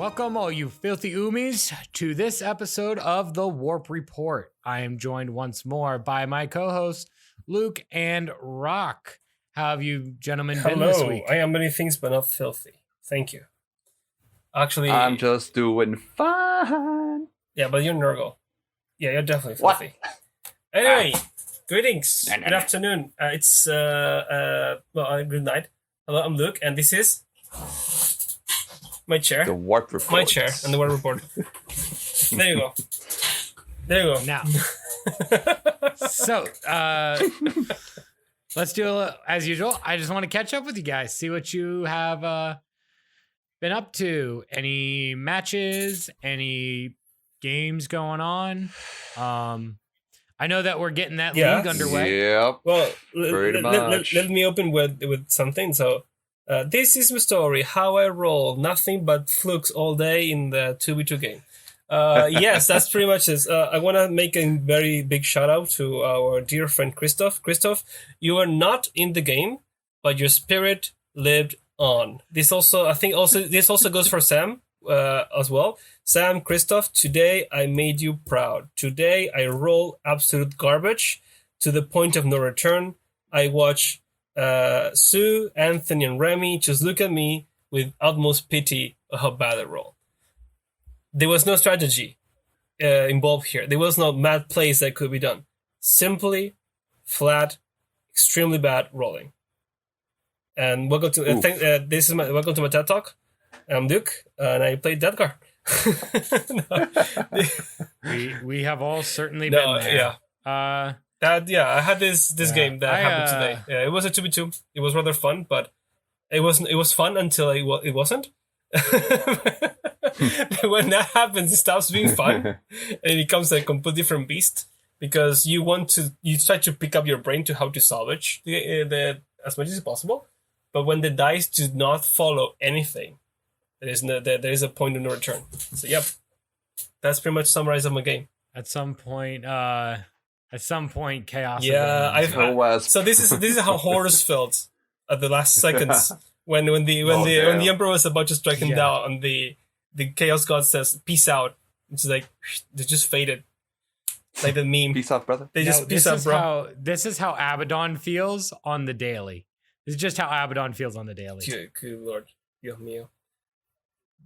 Welcome, all you filthy oomies, to this episode of the Warp Report. I am joined once more by my co-hosts, Luke and Rock. How have you gentlemen been this week? I am many things, but not filthy. Thank you. Actually, I'm just doing fine. Yeah, but you're Nurgle. Yeah, you're definitely filthy. What? Anyway, greetings. Good afternoon. It's good night. Hello, I'm Luke, and this is my chair. The Warp Report. My chair and the Warp Report. There you go. There you go. Now, so let's do it as usual. I just want to catch up with you guys, see what you have been up to. Any matches? Any games going on? I know that we're getting that league underway. Yep. Well, much. let me open with something. So, this is my story. How I roll. Nothing but flukes all day in the 2v2 game. Yes, that's pretty much it. I want to make a very big shout out to our dear friend Christoph. Christoph, you are not in the game, but your spirit lived on. This also goes for Sam as well. Sam, Christoph, today I made you proud. Today I roll absolute garbage to the point of no return. I watch Sue, Anthony, and Remy just look at me with utmost pity of how bad I roll. There was no strategy involved here. There was no mad plays that could be done. Simply, flat, extremely bad rolling. And welcome to welcome to my TED Talk. I'm Duke, and I played that card. we have all certainly been there. Yeah. I had this game that happened today. Yeah, it was a 2v2. It was rather fun, but it was fun until it wasn't. When that happens, it stops being fun and it becomes a complete different beast because you try to pick up your brain to how to salvage the as much as possible, but when the dice do not follow anything, there is a point of no return. So yep, that's pretty much summarize of my game. At some point, chaos. Yeah, so this is how horrors felt at the last seconds when the emperor was about to strike him down, and the chaos god says peace out. It's like they just faded, like the meme. Peace out, brother. Peace out, bro. This is how Abaddon feels on the daily. This is just how Abaddon feels on the daily. Good lord, Dios mío.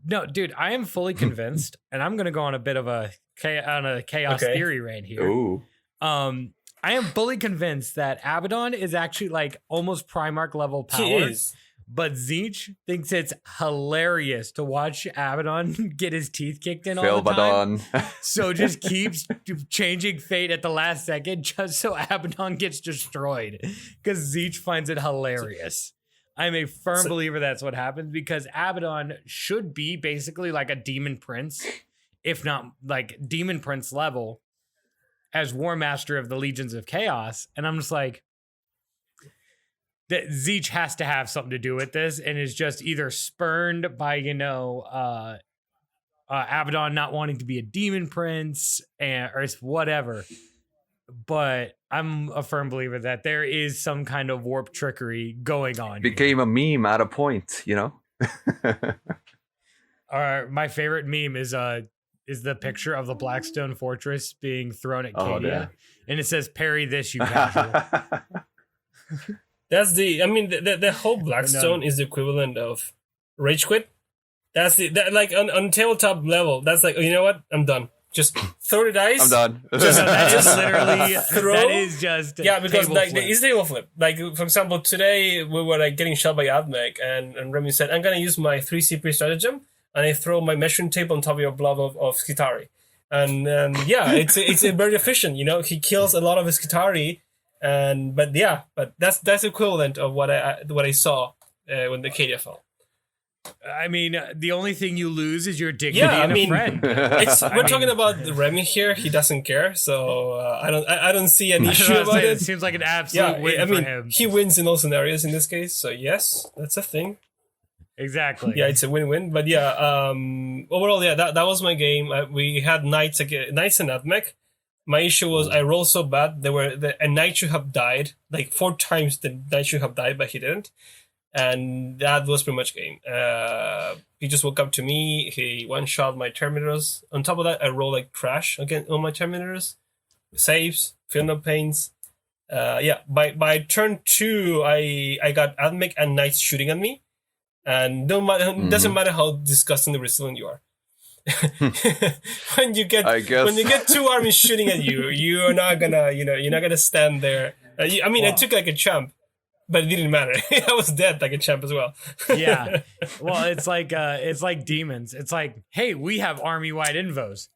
No, dude, I am fully convinced, and I'm gonna go on a bit of a chaos theory right here. Ooh. I am fully convinced that Abaddon is actually like almost Primarch level power. He is. But Zeech thinks it's hilarious to watch Abaddon get his teeth kicked in all the time. So just keeps changing fate at the last second just so Abaddon gets destroyed. Because Zeech finds it hilarious. I'm a firm believer that's what happens because Abaddon should be basically like a demon prince, if not like demon prince level, as War Master of the Legions of Chaos. And I'm just like, that Zeech has to have something to do with this and is just either spurned by, Abaddon not wanting to be a demon prince or it's whatever. But I'm a firm believer that there is some kind of warp trickery going on. Became a meme at a point, My favorite meme is the picture of the Blackstone Fortress being thrown at Cadia. And it says, parry this, you casual. That's the whole Blackstone is the equivalent of Rage Quit. That's like on tabletop level. That's like, you know what? I'm done. Just throw the dice. I'm done. Just literally throw. That is just because like it's table flip. Like for example, today we were like getting shot by Admec, and Remy said, "I'm gonna use my 3 CP stratagem," and I throw my measuring tape on top of your blob of Skitari, and it's very efficient. He kills a lot of his Skitari. But that's equivalent of what I saw when the Cadia fell. I mean, the only thing you lose is your dignity and a friend. We're talking about Remy here. He doesn't care, so I don't see an issue about it. It seems like an absolute win for him. He wins in all scenarios in this case, so yes, that's a thing. Exactly. Yeah, it's a win-win. But overall, that was my game. We had Knights and Admec. My issue was I rolled so bad. A knight should have died. Like 4 times the knight should have died, but he didn't. And that was pretty much game. He just woke up to me. He one-shot my Terminators. On top of that, I rolled like trash again on my Terminators. Saves, feel no pains. By turn 2, I got Admech and Knights shooting at me. And doesn't matter how disgustingly resilient you are. when you get 2 armies shooting at you, you're not gonna stand there. I took like a champ, but it didn't matter. I was dead like a champ as well. Yeah. Well, it's like demons. It's like, hey, we have army-wide invos.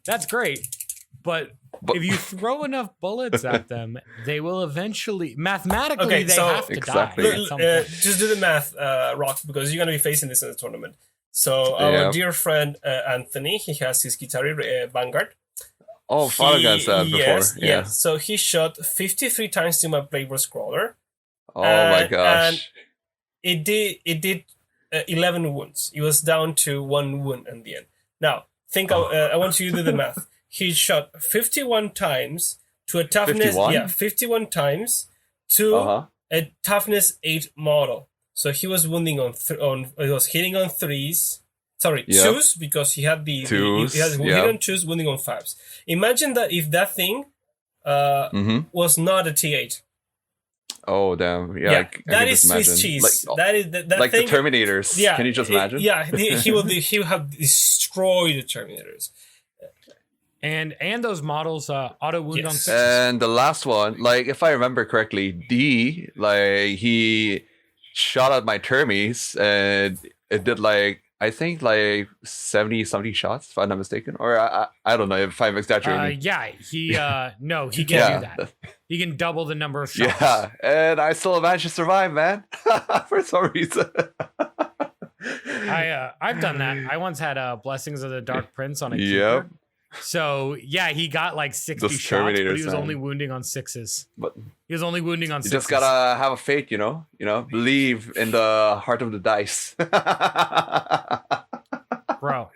That's great. But if you throw enough bullets at them, they will eventually, mathematically, have to die. At some point. Just do the math, Rock, because you're going to be facing this in the tournament. So our dear friend Anthony, he has his Guitar Vanguard. Oh, fought against that before. Yes. So he shot 53 times to my Playboard Scroller. Oh my gosh. And it did 11 wounds. It was down to 1 wound in the end. Now, I want you to do the math. He shot 51 times to a toughness 51 times to a toughness 8 model. So he was wounding he was hitting on 3s. Sorry, 2s, because he had he had hit on 2s, wounding on 5s. Imagine that if that thing was not a T8. Oh damn! Yeah, that is Swiss cheese. That is that like thing, the Terminators. Yeah, can you just imagine? He will have destroyed the Terminators. And those models auto wound on 6s. And the last one, like if I remember correctly, he shot at my Termies and it did I think 70 shots, if I'm not mistaken, or I don't know if I'm exaggerating. He can do that. He can double the number of shots. Yeah, and I still managed to survive, man, for some reason. I've done that. I once had Blessings of the Dark Prince on a keeper. So he got 60 shots, but he was only wounding on 6s. But he was only wounding on 6s. You just gotta have a faith, believe in the heart of the dice. Bro,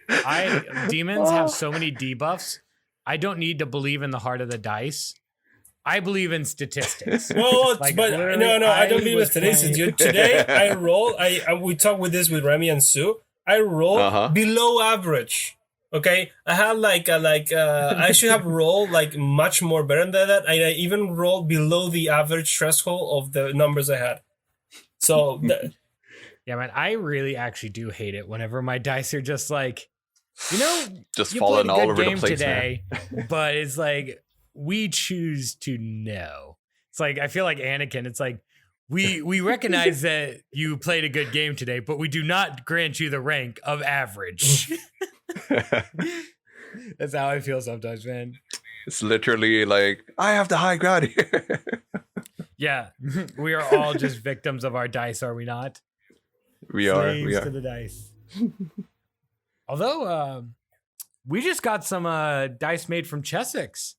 demons have so many debuffs. I don't need to believe in the heart of the dice. I believe in statistics. Well, I don't believe in statistics. Today I roll. We talked with Remy and Sue. I roll below average. Okay, I had I should have rolled much more better than that. I even rolled below the average threshold of the numbers I had. So, yeah, man, I really actually do hate it whenever my dice are just just falling all over the place today, but it's we choose to know. It's I feel like Anakin. It's we recognize that you played a good game today, but we do not grant you the rank of average. That's how I feel sometimes, man. It's literally I have the high ground here. Yeah, we are all just victims of our dice, are we not? We are to the dice. Although we just got some dice made from Chessex.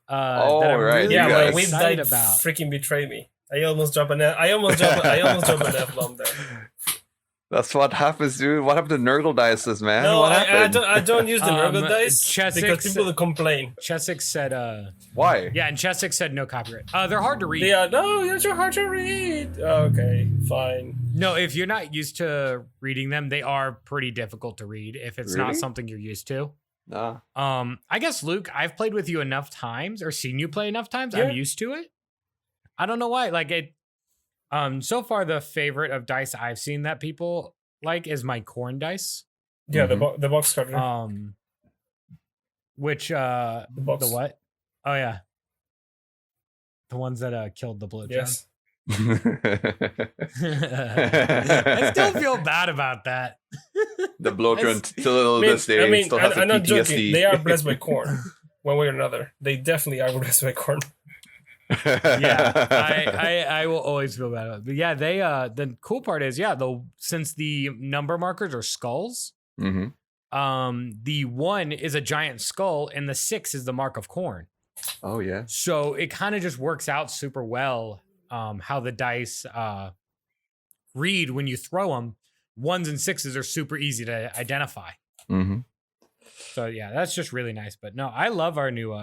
That I'm really excited about. Freaking betrayed me. I almost dropped an F-bomb there. That's what happens, dude. What happened to Nurgle dices, man? No, what happened? I don't use the Nurgle dice Chessex, because people complain. Chessex said, why? Yeah, and Chessex said no copyright. They're hard to read. Yeah, no, they're hard to read. Okay, fine. No, if you're not used to reading them, they are pretty difficult to read if it's not something you're used to. Nah. I guess, Luke, I've played with you enough times or seen you play enough times. Yeah. I'm used to it. I don't know why. So far, the favorite of dice I've seen that people is my corn dice. Yeah, the box cutter. Which the what? Oh yeah, the ones that killed the blowjob. Yes. I still feel bad about that. The blowjob till this day still has I'm not PTSD. joking. They are blessed by corn, one way or another. They definitely are blessed by corn. Yeah, I will always feel bad about it. But yeah, they the cool part is since the number markers are skulls, the 1 is a giant skull and the 6 is the mark of corn. Oh yeah. So it kind of just works out super well how the dice read when you throw them. 1s and 6s are super easy to identify. So yeah, that's just really nice. But no, I love our new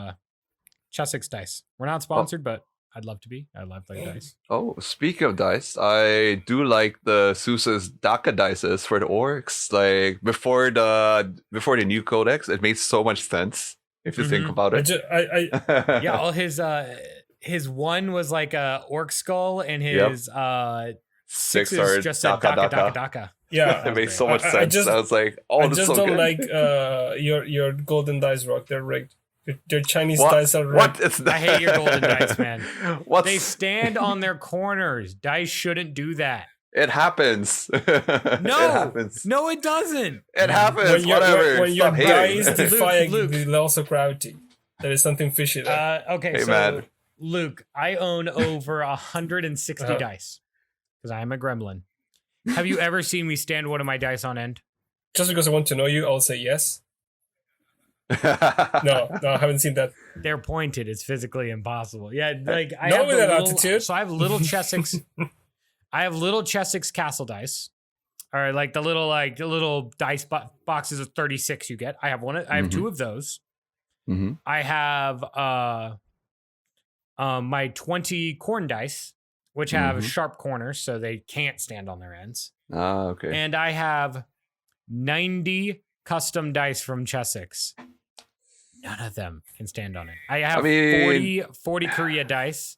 Chessex dice. We're not sponsored, but I'd love to be. I love like dice. Oh, speaking of dice, I do like the Sousa's Daka dices for the orcs. Like before the new codex, it made so much sense if you think about it. Yeah, all his one was like a orc skull, and his six is are just said Daka. Yeah, it makes so much sense. I was like, oh, I that's just so don't good. like your golden dice, Rock. They're rigged. Your Chinese dice are rigged. What is that? I hate your golden dice, man. What's... They stand on their corners. Dice shouldn't do that. It happens. No, it happens. No, it doesn't. It happens. Whatever. When your Stop hating. dice defy Luke. the laws of gravity, there is something fishy there. Okay, Hey, so man. Luke, I own over 160 dice because I am a gremlin. Have you ever seen me stand one of my dice on end? Just because I want to know you, I'll say yes. No, I haven't seen that. They're pointed. It's physically impossible. Yeah, like I Not have with the that little, altitude. So I have little Chessex. I have little Chessex castle dice. All right, like the little dice boxes of 36 you get. I have one. I have two of those. Mm-hmm. I have my 20 corn dice, which have sharp corners, so they can't stand on their ends. Ah, okay. And I have 90 custom dice from Chessex. None of them can stand on it. I have 40 Korea dice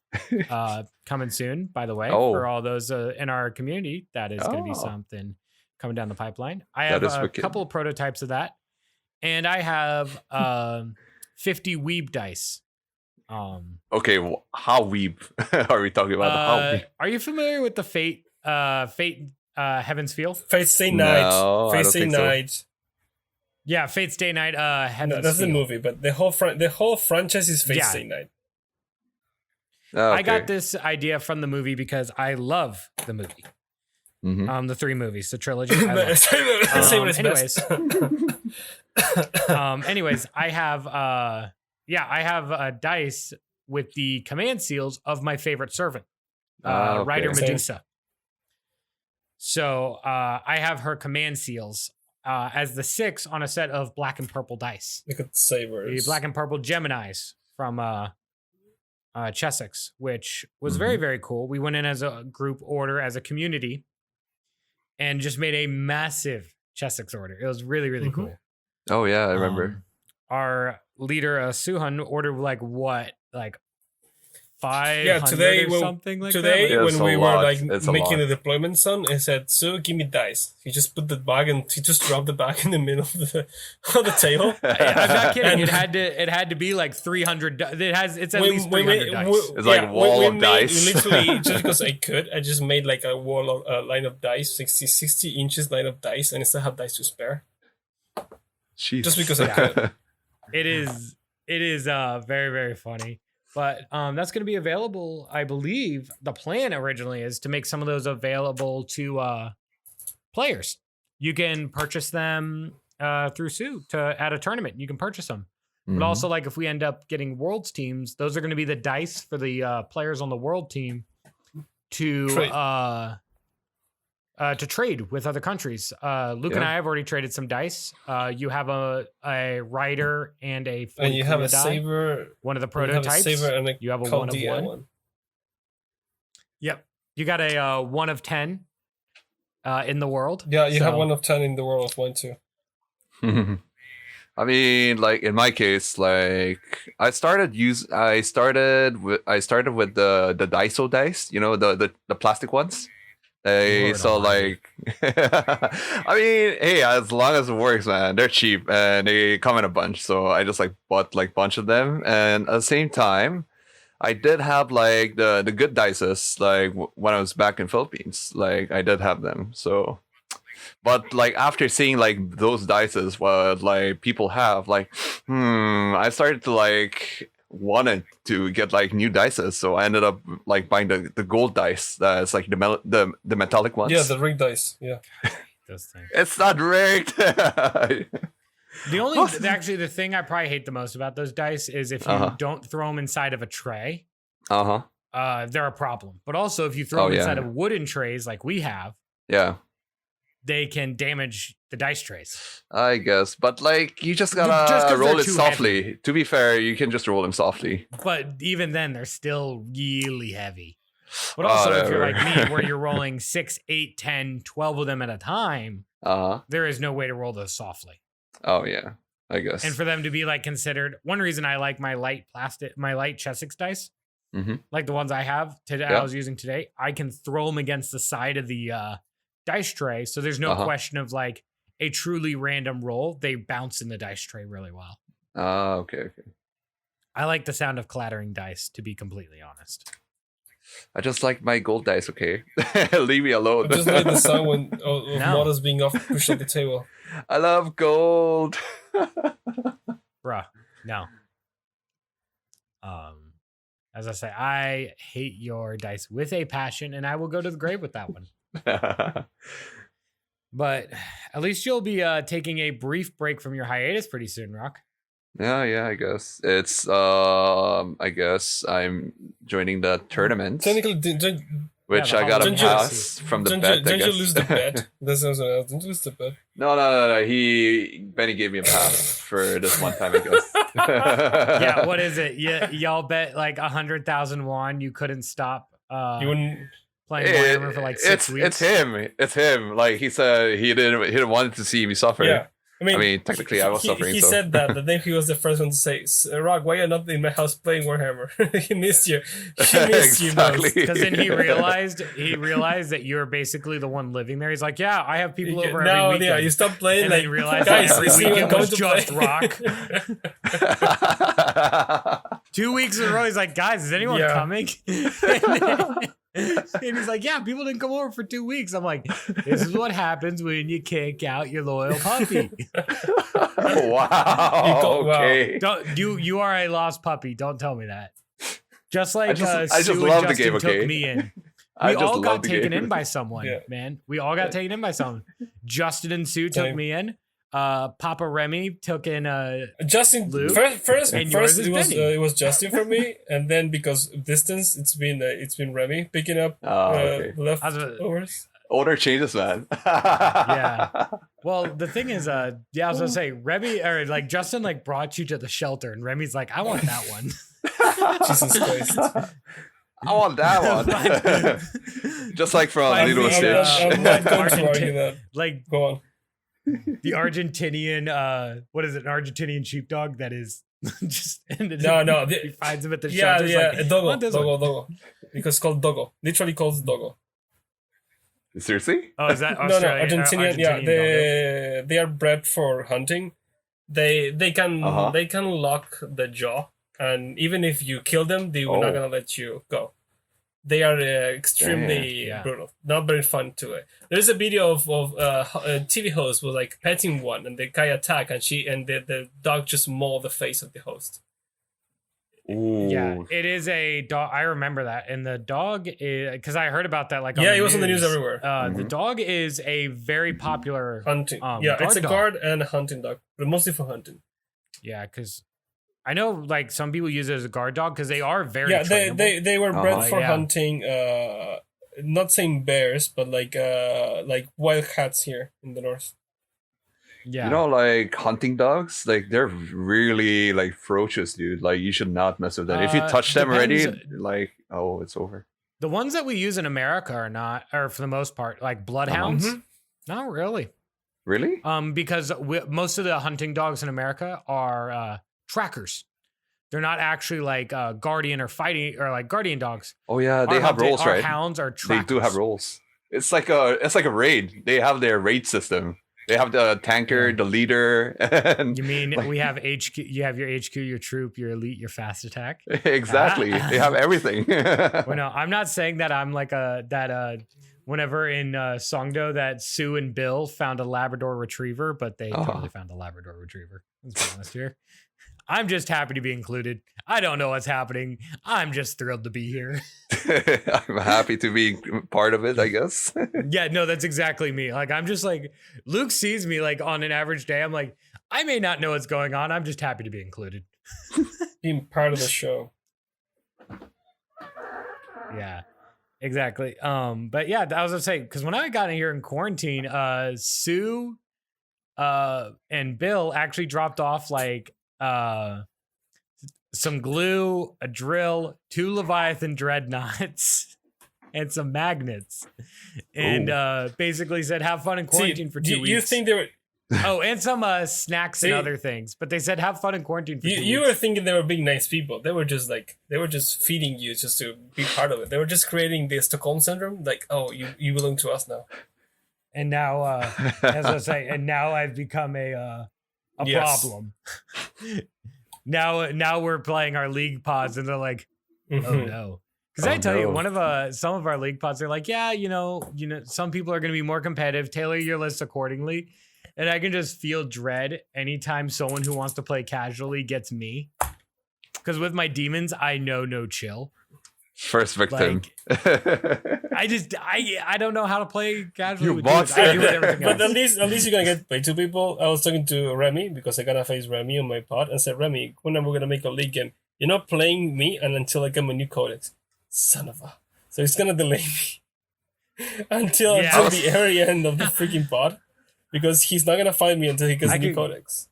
coming soon, by the way, for all those in our community. That is going to be something coming down the pipeline. I have a couple of prototypes of that. And I have 50 Weeb dice. Okay, how Weeb are we talking about? How Weeb? Are you familiar with the Fate Heaven's Feel? Fate Stay Night. No, Fate Stay Night. So. Yeah, Fate Stay Night. No, that's the movie, but the whole franchise is Fate Stay Night. Okay. I got this idea from the movie because I love the movie. Mm-hmm. The three movies, the trilogy. Anyways, I have I have dice with the command seals of my favorite servant, Rider Medusa. So I have her command seals as the 6 on a set of black and purple dice. Look at sabers. The black and purple Geminis from Chessex, which was very, very cool. We went in as a group order, as a community, and just made a massive Chessex order. It was really, really cool. Oh, yeah, I remember. Our leader, Suhan, ordered like 500 today something like today that. When we were like making the deployment zone, he said, "So give me dice." He just put the bag and he just dropped the bag in the middle of the table. I'm not kidding. It had to be like 300. It's at least 300 dice. It's like a wall of dice. Literally, just because I could, I just made like a wall of line of dice, 60 inches line of dice, and I still have dice to spare. Jeez. Just because I could. It is very, very funny. But that's going to be available, I believe. The plan originally is to make some of those available to players. You can purchase them through Sue at a tournament. You can purchase them. But also, like if we end up getting Worlds teams, those are going to be the dice for the players on the World team to trade with other countries. Luke and I have already traded some dice. You have a rider and a and you have a saber. One of the prototypes. You have a 1 of 1. Yep, you got a 1 of 10 in the world. Yeah, you have 1 of 10 in the world of 1 too. I mean, like in my case, like I started with the Daiso dice, you know, the plastic ones. So like, I mean, hey, as long as it works, man, they're cheap and they come in a bunch. So I just like bought like a bunch of them, and at the same time, I did have like the good dices like when I was back in Philippines. Like I did have them. So, but like after seeing like those dices, what like people have, like, I started to like wanted to get like new dices, so I ended up like buying the gold dice. That's like the metallic ones. Yeah, the rigged dice. Yeah, those things. It's not rigged. The thing I probably hate the most about those dice is if you don't throw them inside of a tray. They're a problem. But also if you throw them inside of wooden trays like we have. Yeah. they can damage the dice trays. I guess, but like you just gotta roll it softly. Heavy. To be fair, you can just roll them softly. But even then, they're still really heavy. But also, if you're like me, where you're rolling 6, 8, 10, 12 of them at a time, there is no way to roll those softly. Oh yeah, I guess. And for them to be like considered, one reason I like my light Chessex dice, like the ones I have today, I was using today, I can throw them against the side of the dice tray, so there's no question of like a truly random roll. They bounce in the dice tray really well. Okay. I like the sound of clattering dice, to be completely honest. I just like my gold dice, okay? Leave me alone. I just like the sound of models being pushed off the table. I love gold. Bruh, no. As I say, I hate your dice with a passion, and I will go to the grave with that one. But at least you'll be taking a brief break from your hiatus pretty soon, Rock. Yeah, I guess it's I guess I'm joining the tournament, technically, which I got a pass from the bet. Don't you lose the bet? Don't you lose the bet? No. Benny gave me a pass for this one time, I guess. Yeah, what is it? Y'all bet like 100,000 won. You couldn't stop. You wouldn't playing Warhammer for like 6 weeks. It's him. Like he said, he didn't want to see me suffer. Yeah. I mean, technically, I was suffering. He said that, but then he was the first one to say, "Rock, why are you not in my house playing Warhammer?" He missed you. He missed you most. Because then he realized that you're basically the one living there. He's like, "Yeah, I have people over every weekend." Yeah, you stopped playing. And like, then you realized guys, every weekend was just play. Rock. 2 weeks in a row, he's like, "Guys, is anyone coming?" And he's like, "Yeah, people didn't come over for 2 weeks." I'm like, "This is what happens when you kick out your loyal puppy." Wow. Okay. Don't you are a lost puppy. Don't tell me that. Just like Sue and Justin took me in. We all got taken in by someone, man. We all got taken in by someone. Justin and Sue took me in. Papa Remy took in Justin. Luke, first it was Justin for me, and then because of distance, it's been Remy picking up leftovers. Order changes, man. Yeah. Well, the thing is, I was gonna say Remy or like Justin like brought you to the shelter, and Remy's like, "I want that one." Jesus Christ. I want that one. Just like from Lilo and Stitch. I'm not going to argue that. Like, go on. The Argentinian, what is it? An Argentinian sheepdog that is just ended he finds him at the shelter. Yeah, Dogo. Because it's called Dogo. Literally called Dogo. Seriously? Oh, is that Australian? No, Argentinian. They are bred for hunting. They can lock the jaw, and even if you kill them, they will not gonna let you go. They are extremely brutal. Not very fun to it. There's a video of a TV host was like petting one, and the guy attacked, and the dog just mauled the face of the host. Ooh. Yeah, it is a dog. I remember that, and the dog is because I heard about that. Like, it was on the news everywhere. The dog is a very popular hunting. It's a guard and a hunting dog, but mostly for hunting. Yeah, because I know like some people use it as a guard dog because they are very they were bred for hunting. Not saying bears, but like wild cats here in the north. Yeah, you know, like hunting dogs, like they're really like ferocious, dude. Like you should not mess with them. If you touch them already, like it's over. The ones that we use in America are not, or for the most part, like bloodhounds. Not really. Really? Because most of the hunting dogs in America are trackers. They're not actually like guardian or fighting or like guardian dogs. Oh yeah, they have roles, right? Hounds are trackers. They do have roles. It's like a raid. They have their raid system. They have the tanker, the leader. And you mean we have HQ? You have your HQ, your troop, your elite, your fast attack. Exactly. They have everything. Well, no, I'm not saying that I'm like whenever in Songdo that Sue and Bill found a Labrador Retriever, but they totally found a Labrador Retriever. Let's be honest here. I'm just happy to be included. I don't know what's happening. I'm just thrilled to be here. I'm happy to be part of it, I guess. Yeah, no, that's exactly me. Like, I'm just like, Luke sees me like on an average day. I'm like, I may not know what's going on. I'm just happy to be included. Being part of the show. Yeah. Exactly. But yeah, I was gonna say, because when I got in here in quarantine, Sue and Bill actually dropped off like some glue, a drill, 2 Leviathan dreadnoughts, and some magnets. And basically said, have fun in quarantine for 2 weeks. You think they were and some snacks and other things. But they said have fun in quarantine for 2 weeks. You were thinking they were being nice people. They were just feeding you just to be part of it. They were just creating the Stockholm syndrome, like, oh, you belong to us now. And now as I say, and now I've become a problem. Now we're playing our league pods and they're like, oh no. Because I tell you, one of some of our league pods, they're like, yeah, you know, some people are going to be more competitive. Tailor your list accordingly. And I can just feel dread anytime someone who wants to play casually gets me. Because with my demons, I know no chill. First victim. I don't know how to play casually with demons. I do with everything else. But at least you're going to get by 2 people. I was talking to Remy because I got to face Remy on my pod and said, Remy, when are we going to make a league game? You're not playing me until I get my new codex. Son of a... So he's going to delay me until the very end of the freaking pod. Because he's not gonna find me until he gets a new codex.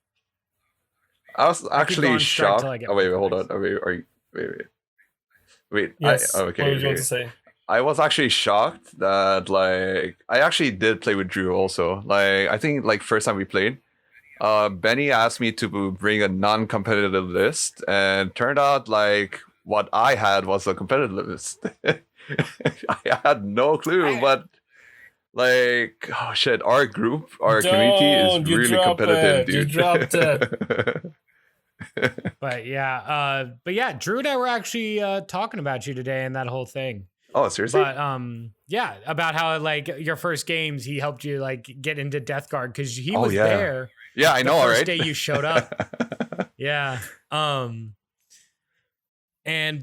I was actually shocked. Oh wait, hold on. Wait. Yes. Okay. What did you want to say? I was actually shocked that I actually did play with Drew also. I think first time we played, Benny asked me to bring a non-competitive list, and turned out what I had was a competitive list. I had no clue, but. Oh shit, our group, our community is really competitive, dude. You dropped it. But yeah, Drew and I were actually talking about you today and that whole thing. Oh, seriously? But yeah, about how your first games he helped you get into Death Guard because he was there. Yeah, I know, the right? first day you showed up. Yeah.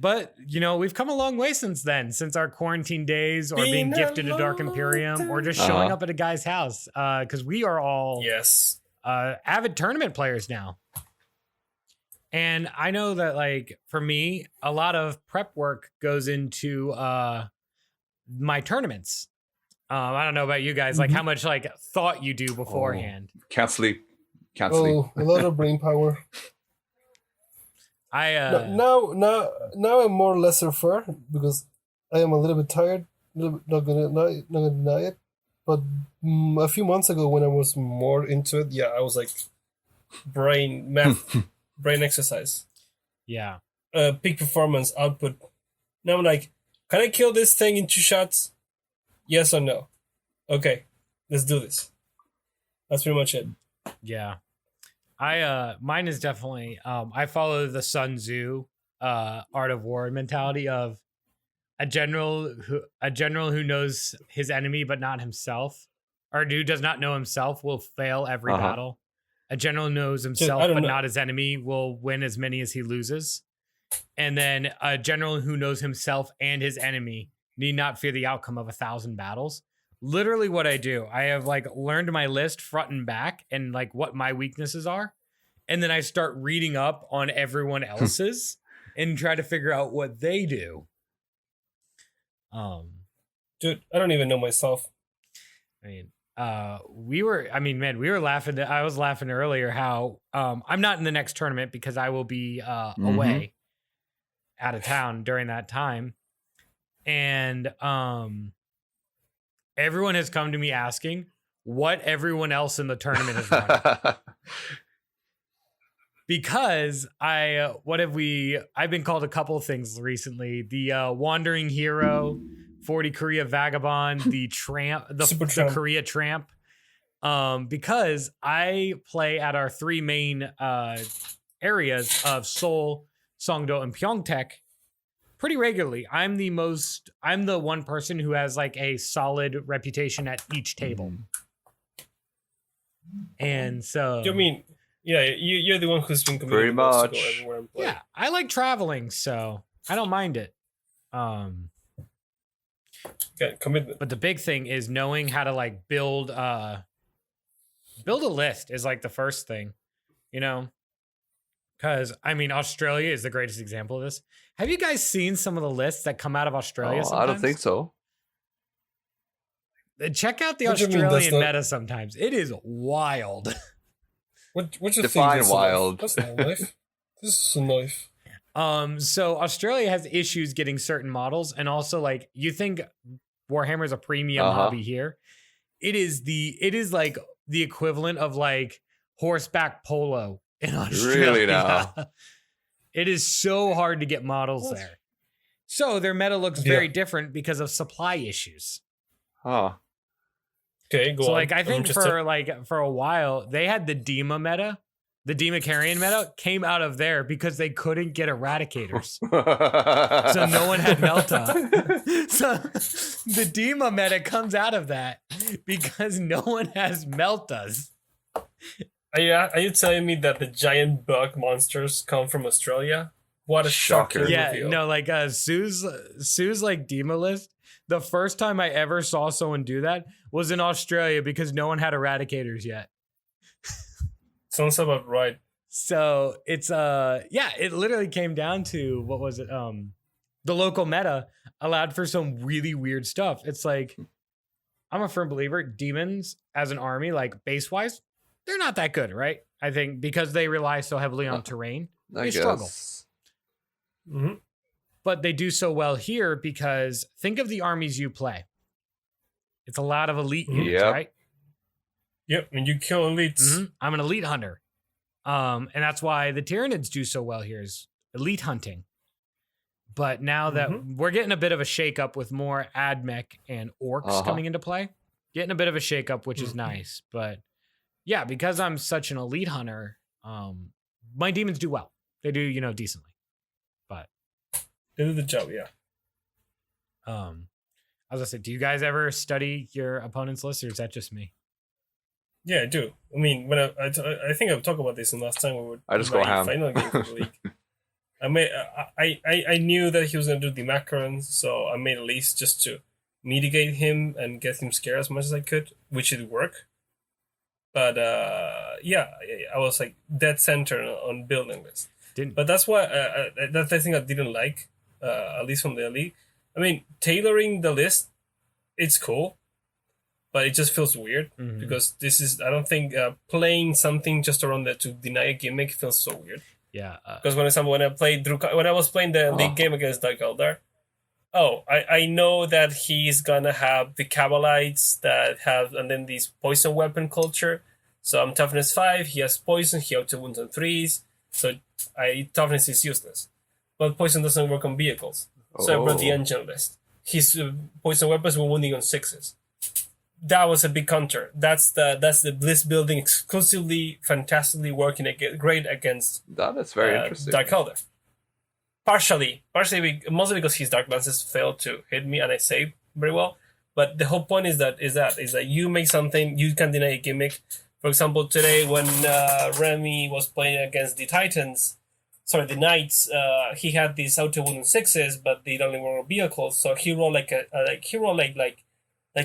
But we've come a long way since our quarantine days, or being gifted a Dark Imperium, or just showing up at a guy's house. Because we are all avid tournament players now. And I know that for me, a lot of prep work goes into my tournaments. I don't know about you guys, how much thought you do beforehand. Can't sleep. A lot of brain power. Now I'm more lesser fair because I am a little bit tired. Not gonna deny it. But a few months ago, when I was more into it, I was brain exercise. Yeah. Peak performance output. Now I'm can I kill this thing in 2 shots? Yes or no? Okay, let's do this. That's pretty much it. Yeah. Mine is definitely I follow the Sun Tzu Art of War mentality of a general who knows his enemy but not himself, or who does not know himself will fail every battle. A general who knows himself but not his enemy will win as many as he loses. And then a general who knows himself and his enemy need not fear the outcome of 1,000 battles. Literally what I do, I have learned my list front and back and what my weaknesses are. And then I start reading up on everyone else's and try to figure out what they do. Dude, I don't even know myself. We were laughing. I was laughing earlier how I'm not in the next tournament because I will be away out of town during that time. And everyone has come to me asking what everyone else in the tournament is running. Because I've been called a couple of things recently. The Wandering Hero, 40 Korea Vagabond, the Tramp, the Korea Tramp. Because I play at our 3 main areas of Seoul, Songdo, and Pyeongtaek pretty regularly. I'm the one person who has a solid reputation at each table. And so you mean you're the one who's been committed pretty much to go everywhere and play. Yeah, I like traveling, so I don't mind it. Commitment. But the big thing is knowing how to build a list is the first thing, Because, I mean, Australia is the greatest example of this. Have you guys seen some of the lists that come out of Australia sometimes? I don't think so. Check out the Australian meta sometimes. It is wild. What you Define think? wild. That's not a knife. This is a knife. So Australia has issues getting certain models, and also like you think Warhammer is a premium hobby here. It is like the equivalent of like horseback polo in Australia. Really now? It is so hard to get models there. So their meta looks very different because of supply issues. Huh. Okay, go on. So like I think for a while they had the Dema meta. The Dema Carrion meta came out of there because they couldn't get eradicators. So no one had Melta. So the Dema meta comes out of that because no one has Meltas. Are you telling me that the giant bug monsters come from Australia? What a shocker. Yeah, reveal. no, like Sue's like Dema list. The first time I ever saw someone do that was in Australia because no one had eradicators yet. Sounds about right. So it's it literally came down to what was it? The local meta allowed for some really weird stuff. It's like I'm a firm believer demons as an army, like base wise, they're not that good, right? I think because they rely so heavily on terrain, they struggle. Mm-hmm. But they do so well here because think of the armies you play. It's a lot of elite units, right? Yep, and you kill elites. Mm-hmm. I'm an elite hunter. And that's why the Tyranids do so well here is elite hunting. But now that we're getting a bit of a shakeup with more AdMech and orcs coming into play, getting a bit of a shakeup, which is nice. But yeah, because I'm such an elite hunter, my demons do well. They do, decently. But they do the job, yeah. As I said, do you guys ever study your opponent's list, or is that just me? Yeah, I do. I mean, when I think I've talked about this in last time we were I just go ham. Final game for the league. I knew that he was gonna do the macarons, so I made a list just to mitigate him and get him scared as much as I could, which did work. But I was like dead center on building this. But that's why that's the thing I didn't like, at least from the elite. I mean, tailoring the list, it's cool. But it just feels weird because I don't think playing something just around that to deny a gimmick feels so weird. Yeah. Because when I was playing the league game against Dark Eldar, I know that he's gonna have the Cabalites that have, and then this poison weapon culture. So I'm toughness 5, he has poison, he auto wounds on 3s, so toughness is useless. But poison doesn't work on vehicles. So I brought the engine list. His poison weapons were wounding on 6s. That was a big counter. That's the Bliss building exclusively, fantastically working great against. That is very interesting. Dark Eldar. Partially, mostly because his Dark Lances failed to hit me and I saved very well. But the whole point is that you make something, you can deny a gimmick. For example, today when Remy was playing against the Knights, he had these auto wound on 6s, but they only were vehicles. So he rolled like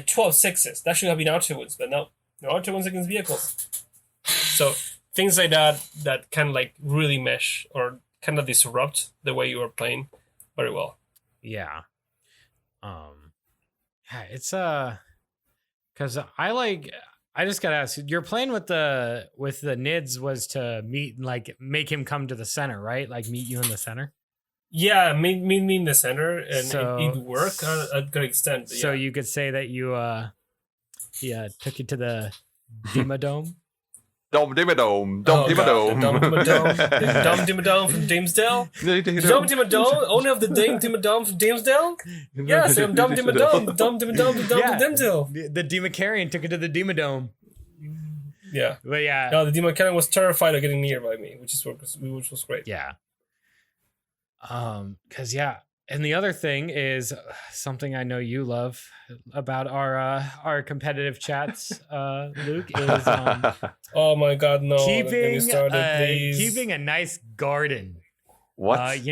12 6s. That should have been auto wounds, but no auto wounds against vehicles. So things like that can like really mesh or kind of disrupt the way you are playing very well. Yeah. It's because I just gotta ask, your plan with the Nids was to make him come to the center, right? Like meet you in the center. Yeah, meet me in the center, and it worked at a good extent. So you could say that you took you to the Dema Dome. Dome Dema Dome. Dome Dema Dome. Dome Dema Dome from Dimsdale. Dome Dema Dome, owner of the Dema Dome from Dimsdale. Yes, I'm Dome Dema Dome. Dome Dema Dome from Dimsdale. The Dema Carrion took it to the Dema Dome. Yeah, but yeah, no, the Dema Carrion was terrified of getting near by me, which was great. Yeah. Because and the other thing is something I know you love about our competitive chats, Luke, is oh my God, no! Keeping a nice garden. What?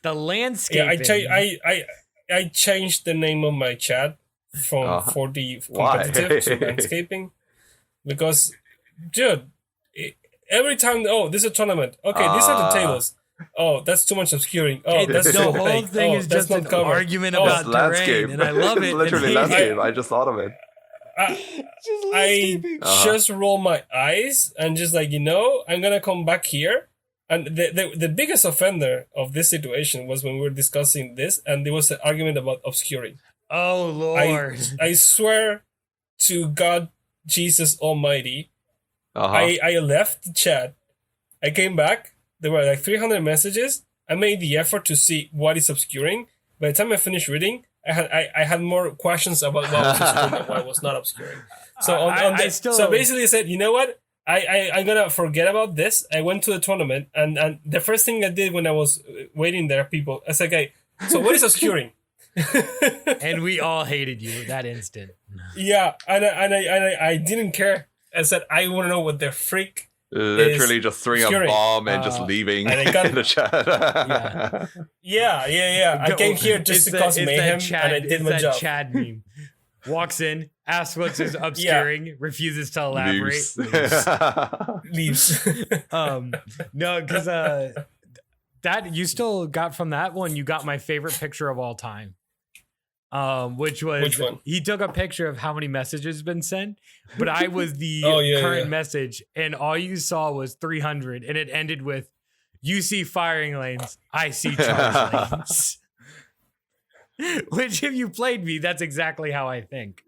the landscape. Yeah, I changed the name of my chat from for the competitive to landscaping because, dude, every time. Oh, this is a tournament. Okay, these are the tables. Oh, that's too much obscuring. Oh, that's the whole thing is just an argument about terrain, landscape. and I love it. Literally landscape. I just thought of it. I just roll my eyes and just like, I'm gonna come back here. And the biggest offender of this situation was when we were discussing this, and there was an argument about obscuring. Oh Lord! I swear to God, Jesus Almighty, I left the chat. I came back. There were like 300 messages. I made the effort to see what is obscuring. By the time I finished reading, I had more questions about what was obscuring and what was not obscuring. So so basically I said, you know what? I'm gonna forget about this. I went to the tournament, and the first thing I did when I was waiting there, I said, okay, so what is obscuring? And we all hated you that instant. Yeah, and I didn't care. I said, I want to know what the freak. Literally just throwing a bomb and just leaving in the chat. Yeah. I came here just to cause mayhem, and I did my job. Chad meme. Walks in, asks what's his obscuring, refuses to elaborate, leaves. No, because that you still got from that one. You got my favorite picture of all time. Which one? He took a picture of how many messages been sent, but I was the current message, and all you saw was 300, and it ended with, "You see firing lanes, I see charge lanes." Which, if you played me, that's exactly how I think.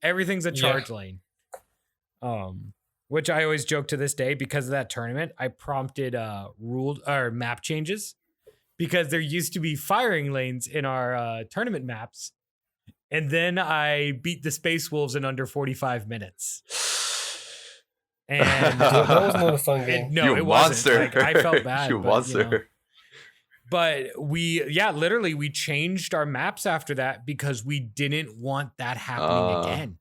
Everything's a charge lane. Which I always joke to this day, because of that tournament, I prompted map changes, because there used to be firing lanes in our tournament maps. And then I beat the Space Wolves in under 45 minutes. And that was not a fun game. It wasn't. Like, I felt bad. You monster. But we changed our maps after that because we didn't want that happening again.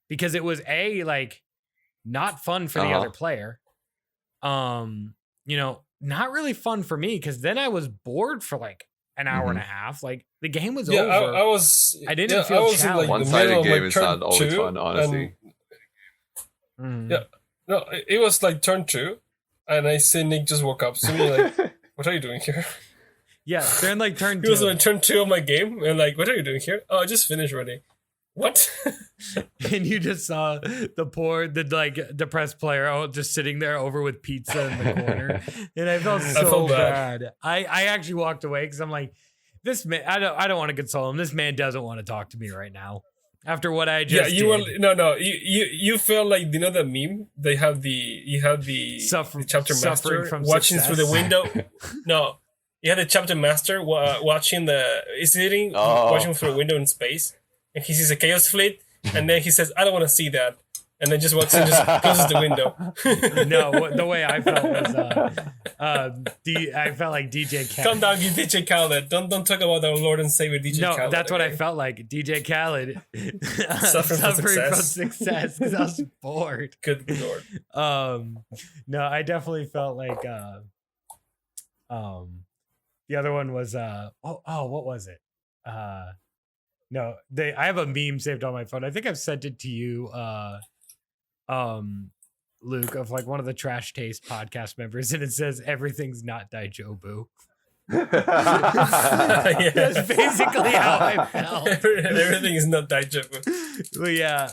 Because it was not fun for the other player. Not really fun for me, because then I was bored for like an hour and a half. Like, the game was over. I didn't feel challenged. One-sided game is not always fun, honestly. Yeah. No, it was like turn 2, and I see Nick just woke up to me like, what are you doing here? Yeah, they're in like turn 2. It was like turn 2 of my game, and like, what are you doing here? Oh, I just finished already. What? And you just saw the depressed player just sitting there over with pizza in the corner, and I felt so bad. I actually walked away because I'm like, this man. I don't want to console him. This man doesn't want to talk to me right now after what I just. Yeah, you feel like, the meme. You have the chapter master watching through the window. No, you had the chapter master watching watching through a window in space. And he sees a chaos fleet, and then he says, I don't want to see that. And then just walks in, just closes the window. No, the way I felt was, I felt like DJ Khaled. Calm down, DJ Khaled. Don't talk about our Lord and Savior DJ Khaled. No, that's what I felt like. DJ Khaled suffering from success because I was bored. Good Lord. No, I definitely felt like, the other one was, what was it? No, I have a meme saved on my phone. I think I've sent it to you, Luke, of like one of the Trash Taste podcast members, and it says everything's not Daijobu. That's basically how I felt. Everything is not Daijobu. Well, yeah.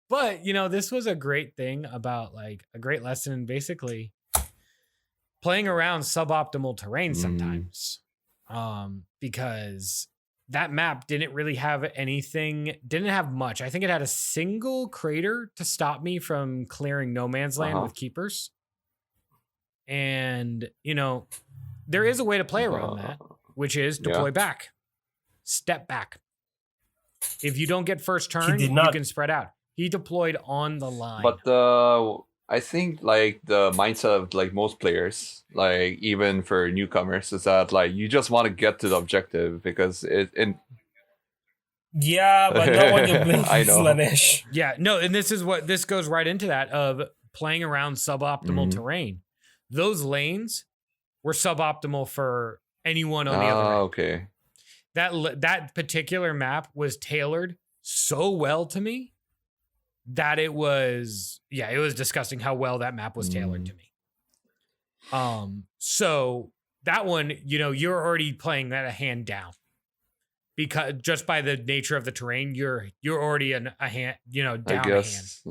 But this was a great thing about like a great lesson in basically playing around suboptimal terrain sometimes. Because that map didn't really have didn't have much. I think it had a single crater to stop me from clearing no man's land with keepers. And, there is a way to play around that, which is deploy back. Step back. If you don't get first turn, you can spread out. He deployed on the line. But I think like the mindset of like most players, like even for newcomers, is that like you just want to get to the objective because yeah, but not when you blink. I know. Slanesh. Yeah, no, and this goes right into that of playing around suboptimal terrain. Those lanes were suboptimal for anyone on the other end. Okay. That particular map was tailored so well to me that it was disgusting how well that map was tailored to me. So that one, you're already playing that a hand down, because just by the nature of the terrain, you're already a hand, down a hand.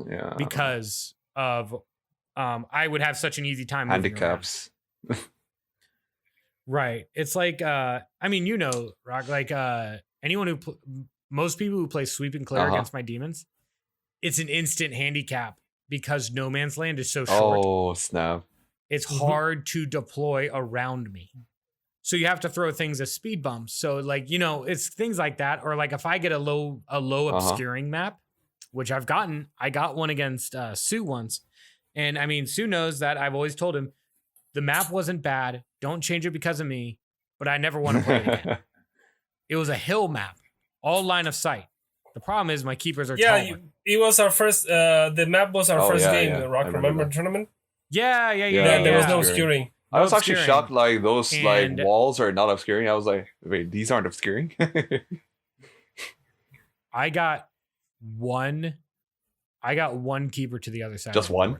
Yeah. Because of I would have such an easy time moving handicaps. Right. It's like Rock, like anyone who most people who play sweep and clear against my demons, it's an instant handicap because no man's land is so short. Oh, snap. It's hard to deploy around me. So you have to throw things as speed bumps. So like, it's things like that. Or like if I get a low obscuring map, which I got one against Sue once. And I mean, Sue knows that I've always told him the map wasn't bad. Don't change it because of me, but I never want to play it again. It was a hill map, all line of sight. The problem is my keepers are taller. It was our first, the map was our first game, Rock. Remember the tournament? Yeah. There was no obscuring. I was actually shocked, like those like walls are not obscuring. I was like, wait, these aren't obscuring. I got one keeper to the other side. Just one?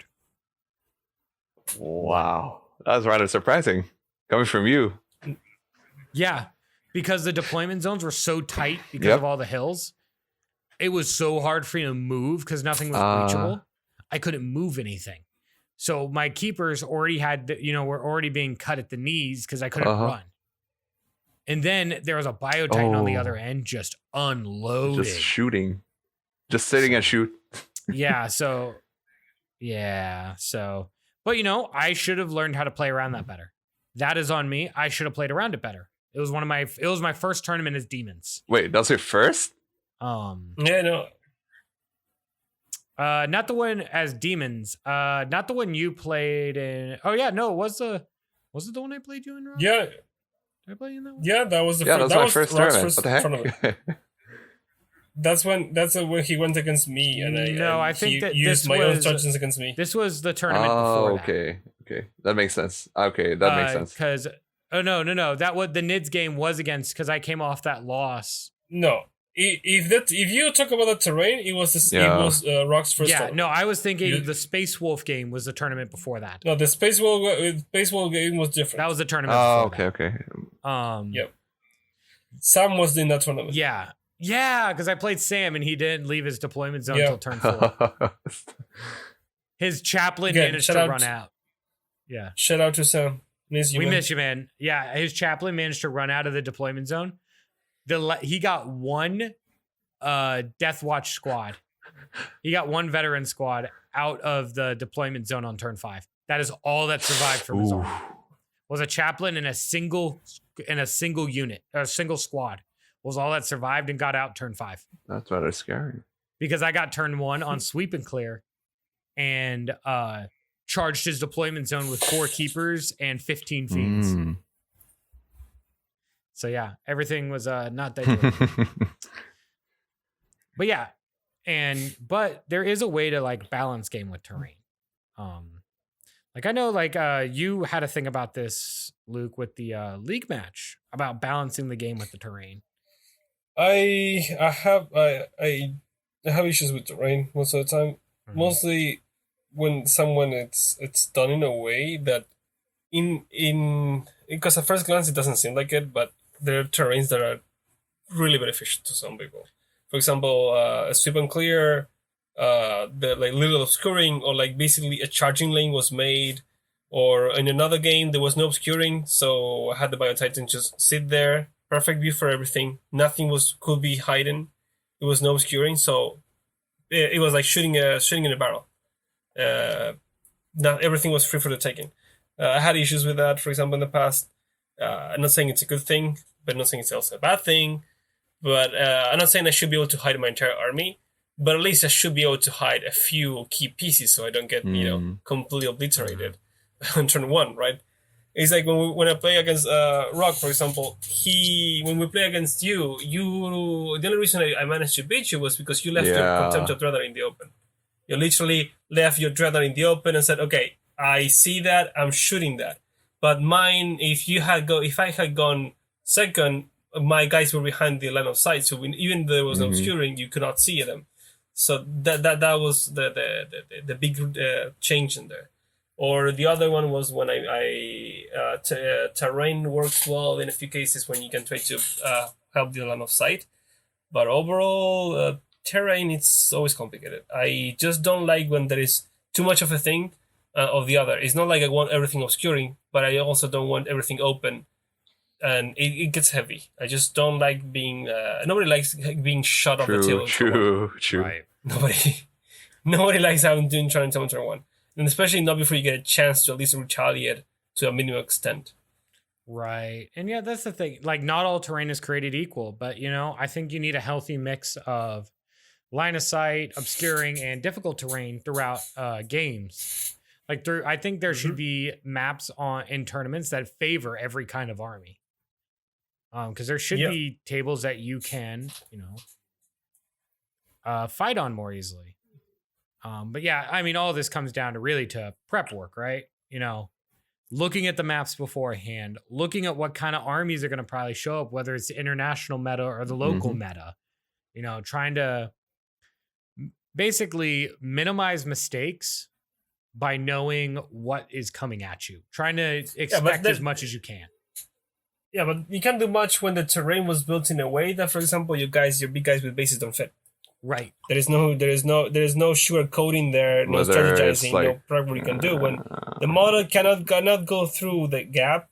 Wow, that's rather surprising coming from you. Yeah, because the deployment zones were so tight because of all the hills. It was so hard for me to move because nothing was reachable. I couldn't move anything. So my keepers already had, were already being cut at the knees because I couldn't run. And then there was a biotitan on the other end, just unloaded. Just shooting. Just sitting and shoot. Yeah, but I should have learned how to play around that better. That is on me. I should have played around it better. It was my first tournament as demons. Wait, that's your first? Yeah, no. Not the one as demons. Not the one you played in. Oh yeah, no, was it the one I played you in? Rob? Yeah. Did I play you in that one? Yeah, that was the that was my first Rock's tournament. What the heck? That's when he went against me, and I think that used my own strategies against me. This was the tournament before that. Okay, that makes sense. Okay, that makes sense. Because no, that was the Nids game was against because I came off that loss. No. If you talk about the terrain, it was Rock's first. Yeah, tournament. No, I was thinking the Space Wolf game was the tournament before that. No, the Space Wolf game was different. That was the tournament. Okay. Yep. Sam was in that tournament. Yeah, because I played Sam and he didn't leave his deployment zone until turn 4. His chaplain managed to run out. Yeah. Shout out to Sam. Miss you, man. Yeah, his chaplain managed to run out of the deployment zone. He got one Death Watch squad. He got one veteran squad out of the deployment zone on turn 5. That is all that survived from his army. Was a chaplain in a single unit, or a single squad. Was all that survived and got out turn 5. That's rather scary. Because I got turn 1 on sweep and clear and charged his deployment zone with 4 keepers and 15 fiends. So yeah, everything was not that good. But yeah, but there is a way to like balance game with terrain. Like I know like you had a thing about this, Luke, with the league match about balancing the game with the terrain. I have issues with terrain most of the time. Mm-hmm. Mostly when someone it's done in a way that in because at first glance it doesn't seem like it, but there are terrains that are really beneficial to some people. For example, sweep and clear, the like little obscuring, or like basically a charging lane was made. Or in another game there was no obscuring, so I had the Biotitan just sit there, perfect view for everything. Nothing could be hidden. There was no obscuring, so it was like shooting in a barrel. Not everything was free for the taking. I had issues with that, for example, in the past. I'm not saying it's a good thing, but I'm not saying it's also a bad thing. But I'm not saying I should be able to hide my entire army, but at least I should be able to hide a few key pieces so I don't get completely obliterated on turn 1, right? It's like when I play against Rock, for example, when we play against you, the only reason I managed to beat you was because you left your Contemptor Dreadnought in the open. You literally left your Dreadnought in the open and said, okay, I see that, I'm shooting that. But mine, if I had gone second, my guys were behind the line of sight, so even though there was no obscuring, you could not see them. So that was the big change in there. Or the other one was when terrain works well in a few cases when you can try to help the line of sight. But overall, terrain, it's always complicated. I just don't like when there is too much of a thing of the other. It's not like I want everything obscuring, but I also don't want everything open. And it gets heavy. I just don't like being... nobody likes being shot off the table. True. Right. Nobody likes having doing turn 1. And especially not before you get a chance to at least retaliate to a minimum extent. Right. And yeah, that's the thing. Like, not all terrain is created equal, but, I think you need a healthy mix of line of sight, obscuring, and difficult terrain throughout games. I think there should be maps in tournaments that favor every kind of army. Because there should be tables that you can, fight on more easily. But yeah, I mean, all of this comes down to prep work, right? Looking at the maps beforehand, looking at what kind of armies are going to probably show up, whether it's the international meta or the local meta, trying to basically minimize mistakes by knowing what is coming at you, trying to expect as much as you can. Yeah, but you can't do much when the terrain was built in a way that, for example, your big guys with bases don't fit. Right. There is no sugarcoating there, no strategizing, no prep you can do. When the model cannot go through the gap,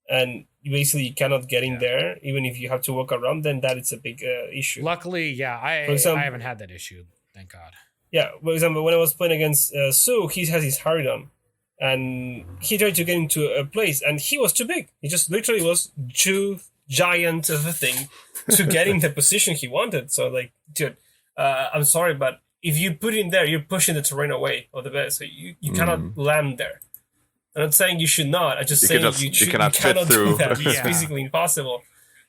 and basically you cannot get in there, even if you have to walk around, then that is a big issue. Luckily, I haven't had that issue, thank God. Yeah, for example, when I was playing against Sue, he has his Harridan, and he tried to get into a place, and he was too big. He just literally was too giant of a thing to get in the position he wanted. So, dude, I'm sorry, but if you put it in there, you're pushing the terrain away of the bed, so you cannot land there. I'm not saying you should not. I'm just saying you cannot do that. It's physically impossible.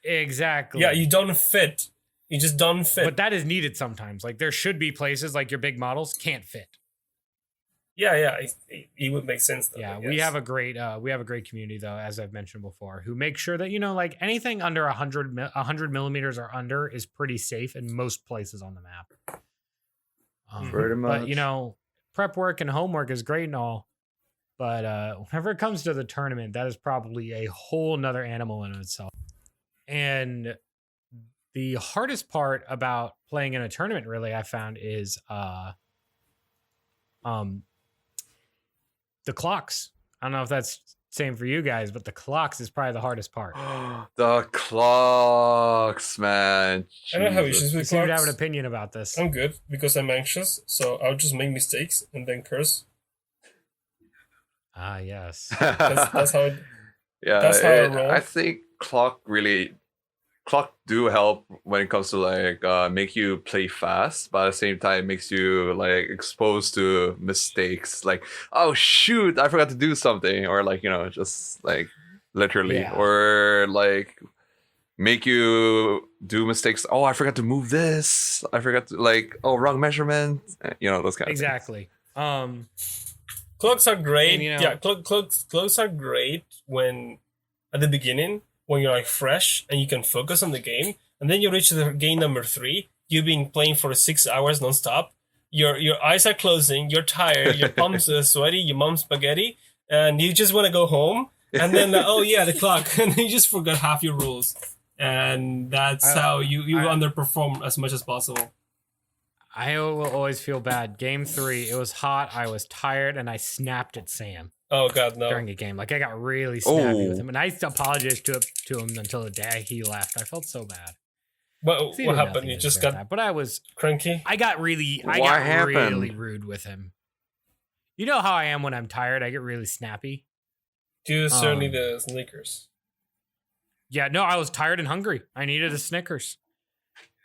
Exactly. Yeah, you don't fit. You just don't fit. But that is needed sometimes. Like, there should be places like your big models can't fit. Yeah, it would make sense though. Yeah, we have a great community though, as I've mentioned before, who make sure that like anything under 100 millimeters or under is pretty safe in most places on the map. Pretty much. But prep work and homework is great and all, but whenever it comes to the tournament, that is probably a whole nother animal in itself. And the hardest part about playing in a tournament, really, I found is the clocks. I don't know if that's same for you guys, but the clocks is probably the hardest part. The clocks, man. I don't have issues with I seem to have clocks. an opinion about this. I'm good because I'm anxious, so I'll just make mistakes and then curse. Ah, yes. That's how it. Yeah, that's how I roll. I think clock do help when it comes to make you play fast, but at the same time it makes you exposed to mistakes, oh shoot, I forgot to do something, or just literally, or make you do mistakes. Oh, I forgot to move this, I forgot to wrong measurement, those kind of exactly things. Clocks are great. And, clocks are great when at the beginning, when you're fresh and you can focus on the game, and then you reach the game number 3, you've been playing for 6 hours nonstop, your eyes are closing, you're tired, your palms are sweaty, your mom's spaghetti, and you just want to go home, and then the clock, and then you just forgot half your rules, and that's how you underperform as much as possible. I will always feel bad. Game 3, it was hot, I was tired, and I snapped at Sam. Oh God, no! During a game, I got really snappy with him, and I apologized to him until the day he left. I felt so bad. What happened? You just got but I was cranky. I got really rude with him. You know how I am when I'm tired. I get really snappy. You certainly the Snickers. Yeah, no, I was tired and hungry. I needed a Snickers.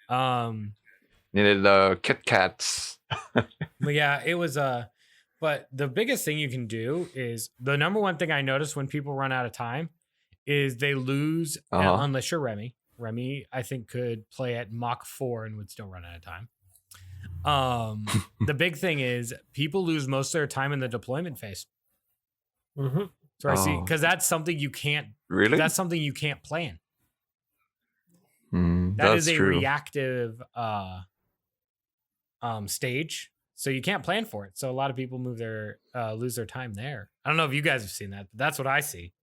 Needed Kit Kats. But yeah, it was But the biggest thing you can do is the number one thing I notice when people run out of time is they lose unless you're Remy. Remy, I think, could play at Mach 4 and would still run out of time. The big thing is people lose most of their time in the deployment phase. Mm-hmm. So I see, because that's something you can't. Really? That's something you can't plan. That That's is a true. reactive stage, so you can't plan for it. So a lot of people lose their time there. I don't know if you guys have seen that, but that's what I see.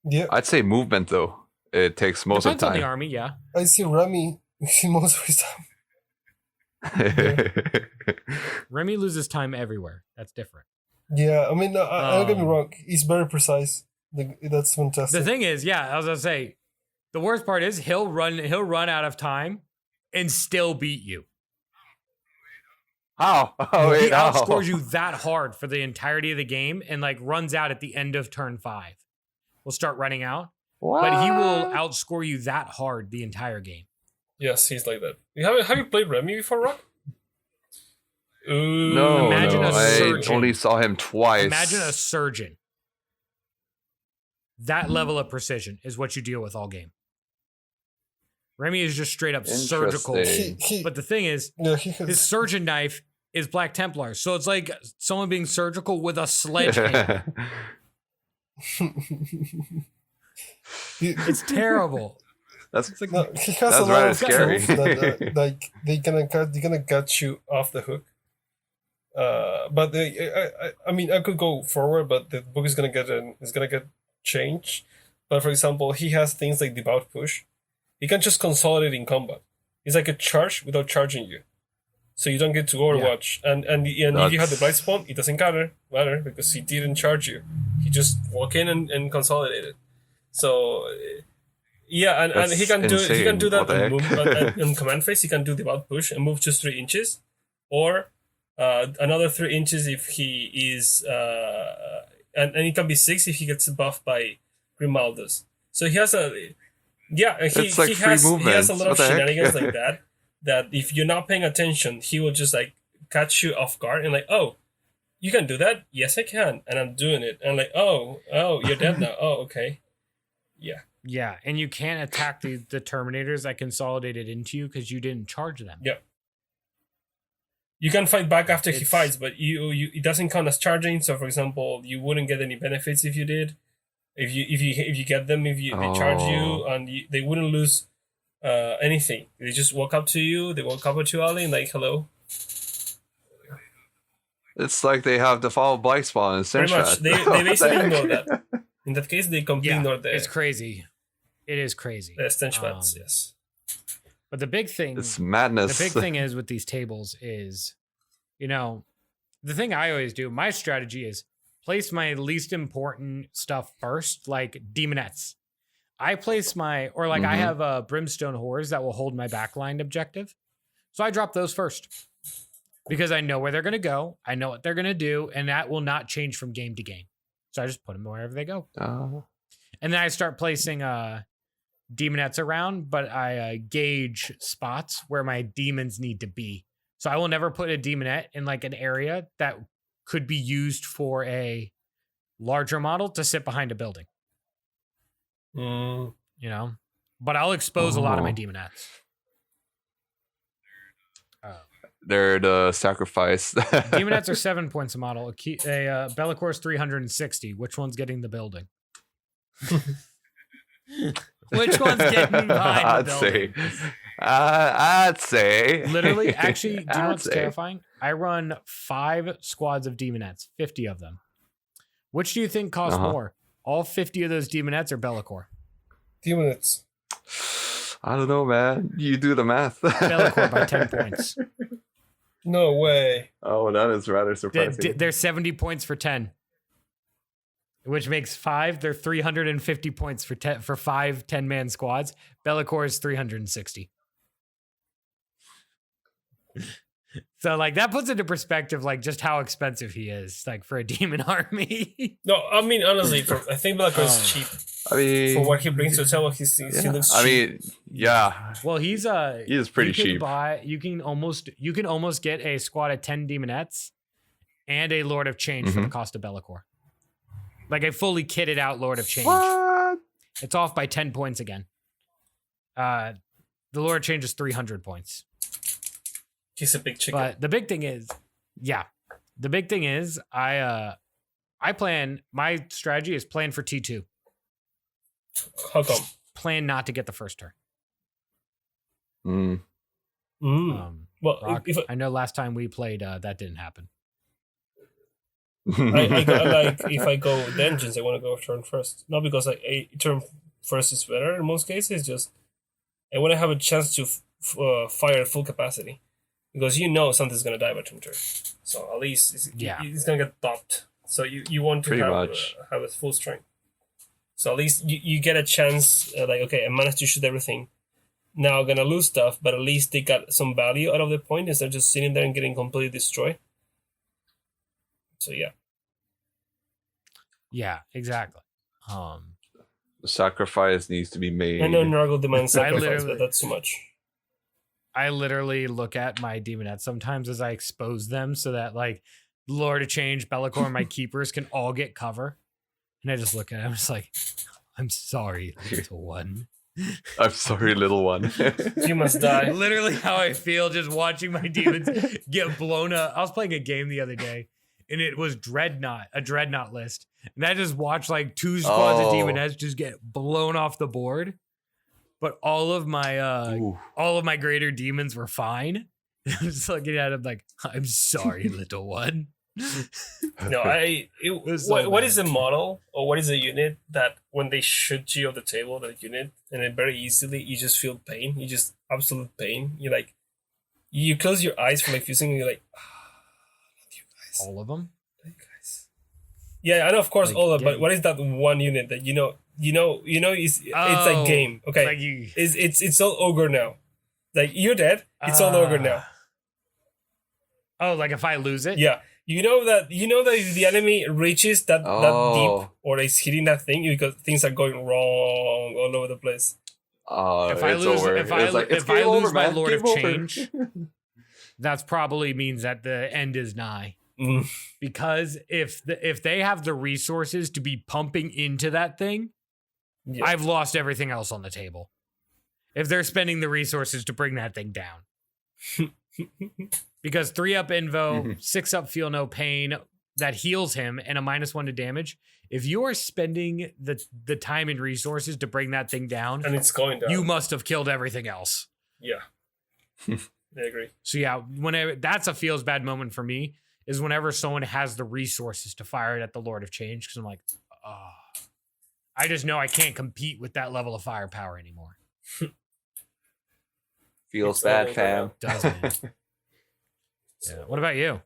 Yeah, I'd say movement though. It takes most Depends of the on time. the army, yeah. I see Remy most of his time. Remy loses time everywhere. That's different. Yeah, I mean, don't get me wrong. He's very precise. That's fantastic. The thing is, yeah, I was gonna say, the worst part is he'll run out of time and still beat you. How? Oh, He wait, how? outscores you that hard for the entirety of the game and like runs out at the end of turn 5. We'll start running out, but he will outscore you that hard the entire game. Yes, he's like that. Have you played Remy before, Rock? No, Imagine a I surgeon. only saw him twice. Imagine a surgeon. That level of precision is what you deal with all game. Remy is just straight up surgical. Interesting. But the thing is, his surgeon knife is Black Templar. So it's like someone being surgical with a sledgehammer. It's terrible. That's No, he has That's a lot rather of scary. tools that like they're gonna get you off the hook. But I mean, I could go forward, but the book is gonna get changed. But for example, he has things like devout push. He can just consolidate in combat. It's like a charge without charging you, so you don't get to Overwatch. And if you have the blight spawn, it doesn't matter because he didn't charge you. He just walk in and consolidate it. So yeah, and he can do that What the in, heck? in command phase. He can do devout push and move just 3 inches, or another 3 inches if he is and it can be 6 if he gets buffed by Grimaldus. So he has a he has a lot of shenanigans like that. That if you're not paying attention, he will just like catch you off guard and like, oh, you can do that? Yes, I can, and I'm doing it. And like, oh, you're dead now. Oh, okay, yeah. Yeah, and you can't attack the Terminators that consolidated into you because you didn't charge them. Yeah. You can fight back after he fights, but it doesn't count as charging. So, for example, you wouldn't get any benefits if you did. If you get them, they charge you, and they wouldn't lose anything. They just walk up to you. They walk up to you, Ali, and like, hello. It's like they have the follow blight spawn and Pretty much, they basically ignore that. In that case, they completely ignore it's crazy. It is crazy. The stench bats, yes. But the big thing, It's madness. the big thing is with these tables is, the thing I always do, my strategy is place my least important stuff first, like demonettes. I place I have brimstone whores that will hold my backline objective. So I drop those first because I know where they're going to go. I know what they're going to do, and that will not change from game to game. So I just put them wherever they go. And then I start placing demonettes around, but I gauge spots where my demons need to be. So I will never put a demonette in like an area that could be used for a larger model to sit behind a building. But I'll expose a lot of my demonettes. They're the sacrifice. Demonettes are 7 points a model. A Bellicor is 360. Which one's getting the building? Which one's getting behind the building? I'd say. Literally, actually, do you know what's terrifying? I run 5 squads of demonettes, 50 of them. Which do you think costs more? All 50 of those demonettes or Bellicor? Demonettes. I don't know, man. You do the math. Bellicor by 10 points. No way. Oh, that is rather surprising. They're 70 points for 10. Which makes 5. They're 350 points for 5 10-man squads. Bellicor is 360. So, like, that puts into perspective, like, just how expensive he is, like, for a demon army. No, I mean, honestly, I think Bellicor is cheap. I mean, for what he brings to the table, he looks cheap. I mean, yeah. Well, he is pretty cheap. You can almost get a squad of 10 demonettes and a Lord of Change for the cost of Bellicor. Like a fully kitted out Lord of Change. What? It's off by 10 points again. The Lord of Change is 300 points. He's a big chicken. But the big thing is, I plan, my strategy is plan for T2. How come? Plan not to get the first turn. Well, Rock, I know last time we played, that didn't happen. if I go dungeons, I want to go turn first. Not because a turn first is better in most cases. Just I want to have a chance to fire at full capacity, because something's gonna die by turn. So at least it's gonna get stopped. So you want to have a full strength. So at least you get a chance. Okay, I managed to shoot everything. Now I'm gonna lose stuff, but at least they got some value out of the point instead of just sitting there and getting completely destroyed. So yeah. Yeah, exactly. The sacrifice needs to be made. I know Nurgle demands sacrifice, but that's too much. I literally look at my demonettes sometimes as I expose them so that like Lord of Change, Bellicor, and my keepers can all get cover. And I just look at him, it's like, I'm sorry, little one. I'm sorry, little one. You must die. Literally how I feel just watching my demons get blown up. I was playing a game the other day, and it was a Dreadnought list. And I just watched like 2 squads of demonettes just get blown off the board. But all of my greater demons were fine. I'm just looking at him like, I'm sorry, little one. No, what is the model or what is the unit that when they shoot you off the table, that unit, and then very easily you just feel pain, you just absolute pain. You like, you close your eyes from like fusing, and you're like, you guys. All of them? Yeah, I know, of course, like, all of them. But what is that one unit that it's like game? Okay, like it's all ogre now. Like you're dead, it's all ogre now. Oh, like if I lose it? Yeah. You know that if the enemy reaches that deep or is hitting that thing, because things are going wrong all over the place. If I lose my Lord of Change, that's probably means that the end is nigh. Because if they have the resources to be pumping into that thing, I've lost everything else on the table. If they're spending the resources to bring that thing down. Because 3-up Invo, 6-up Feel No Pain, that heals him, and a -1 to damage. If you are spending the time and resources to bring that thing down, and it's going down, you must have killed everything else. Yeah. I agree. So yeah, whenever that's a feels bad moment for me, is whenever someone has the resources to fire it at the Lord of Change, because I'm like, I just know I can't compete with that level of firepower anymore. Feels bad, fam. Doesn't. Yeah. What about you?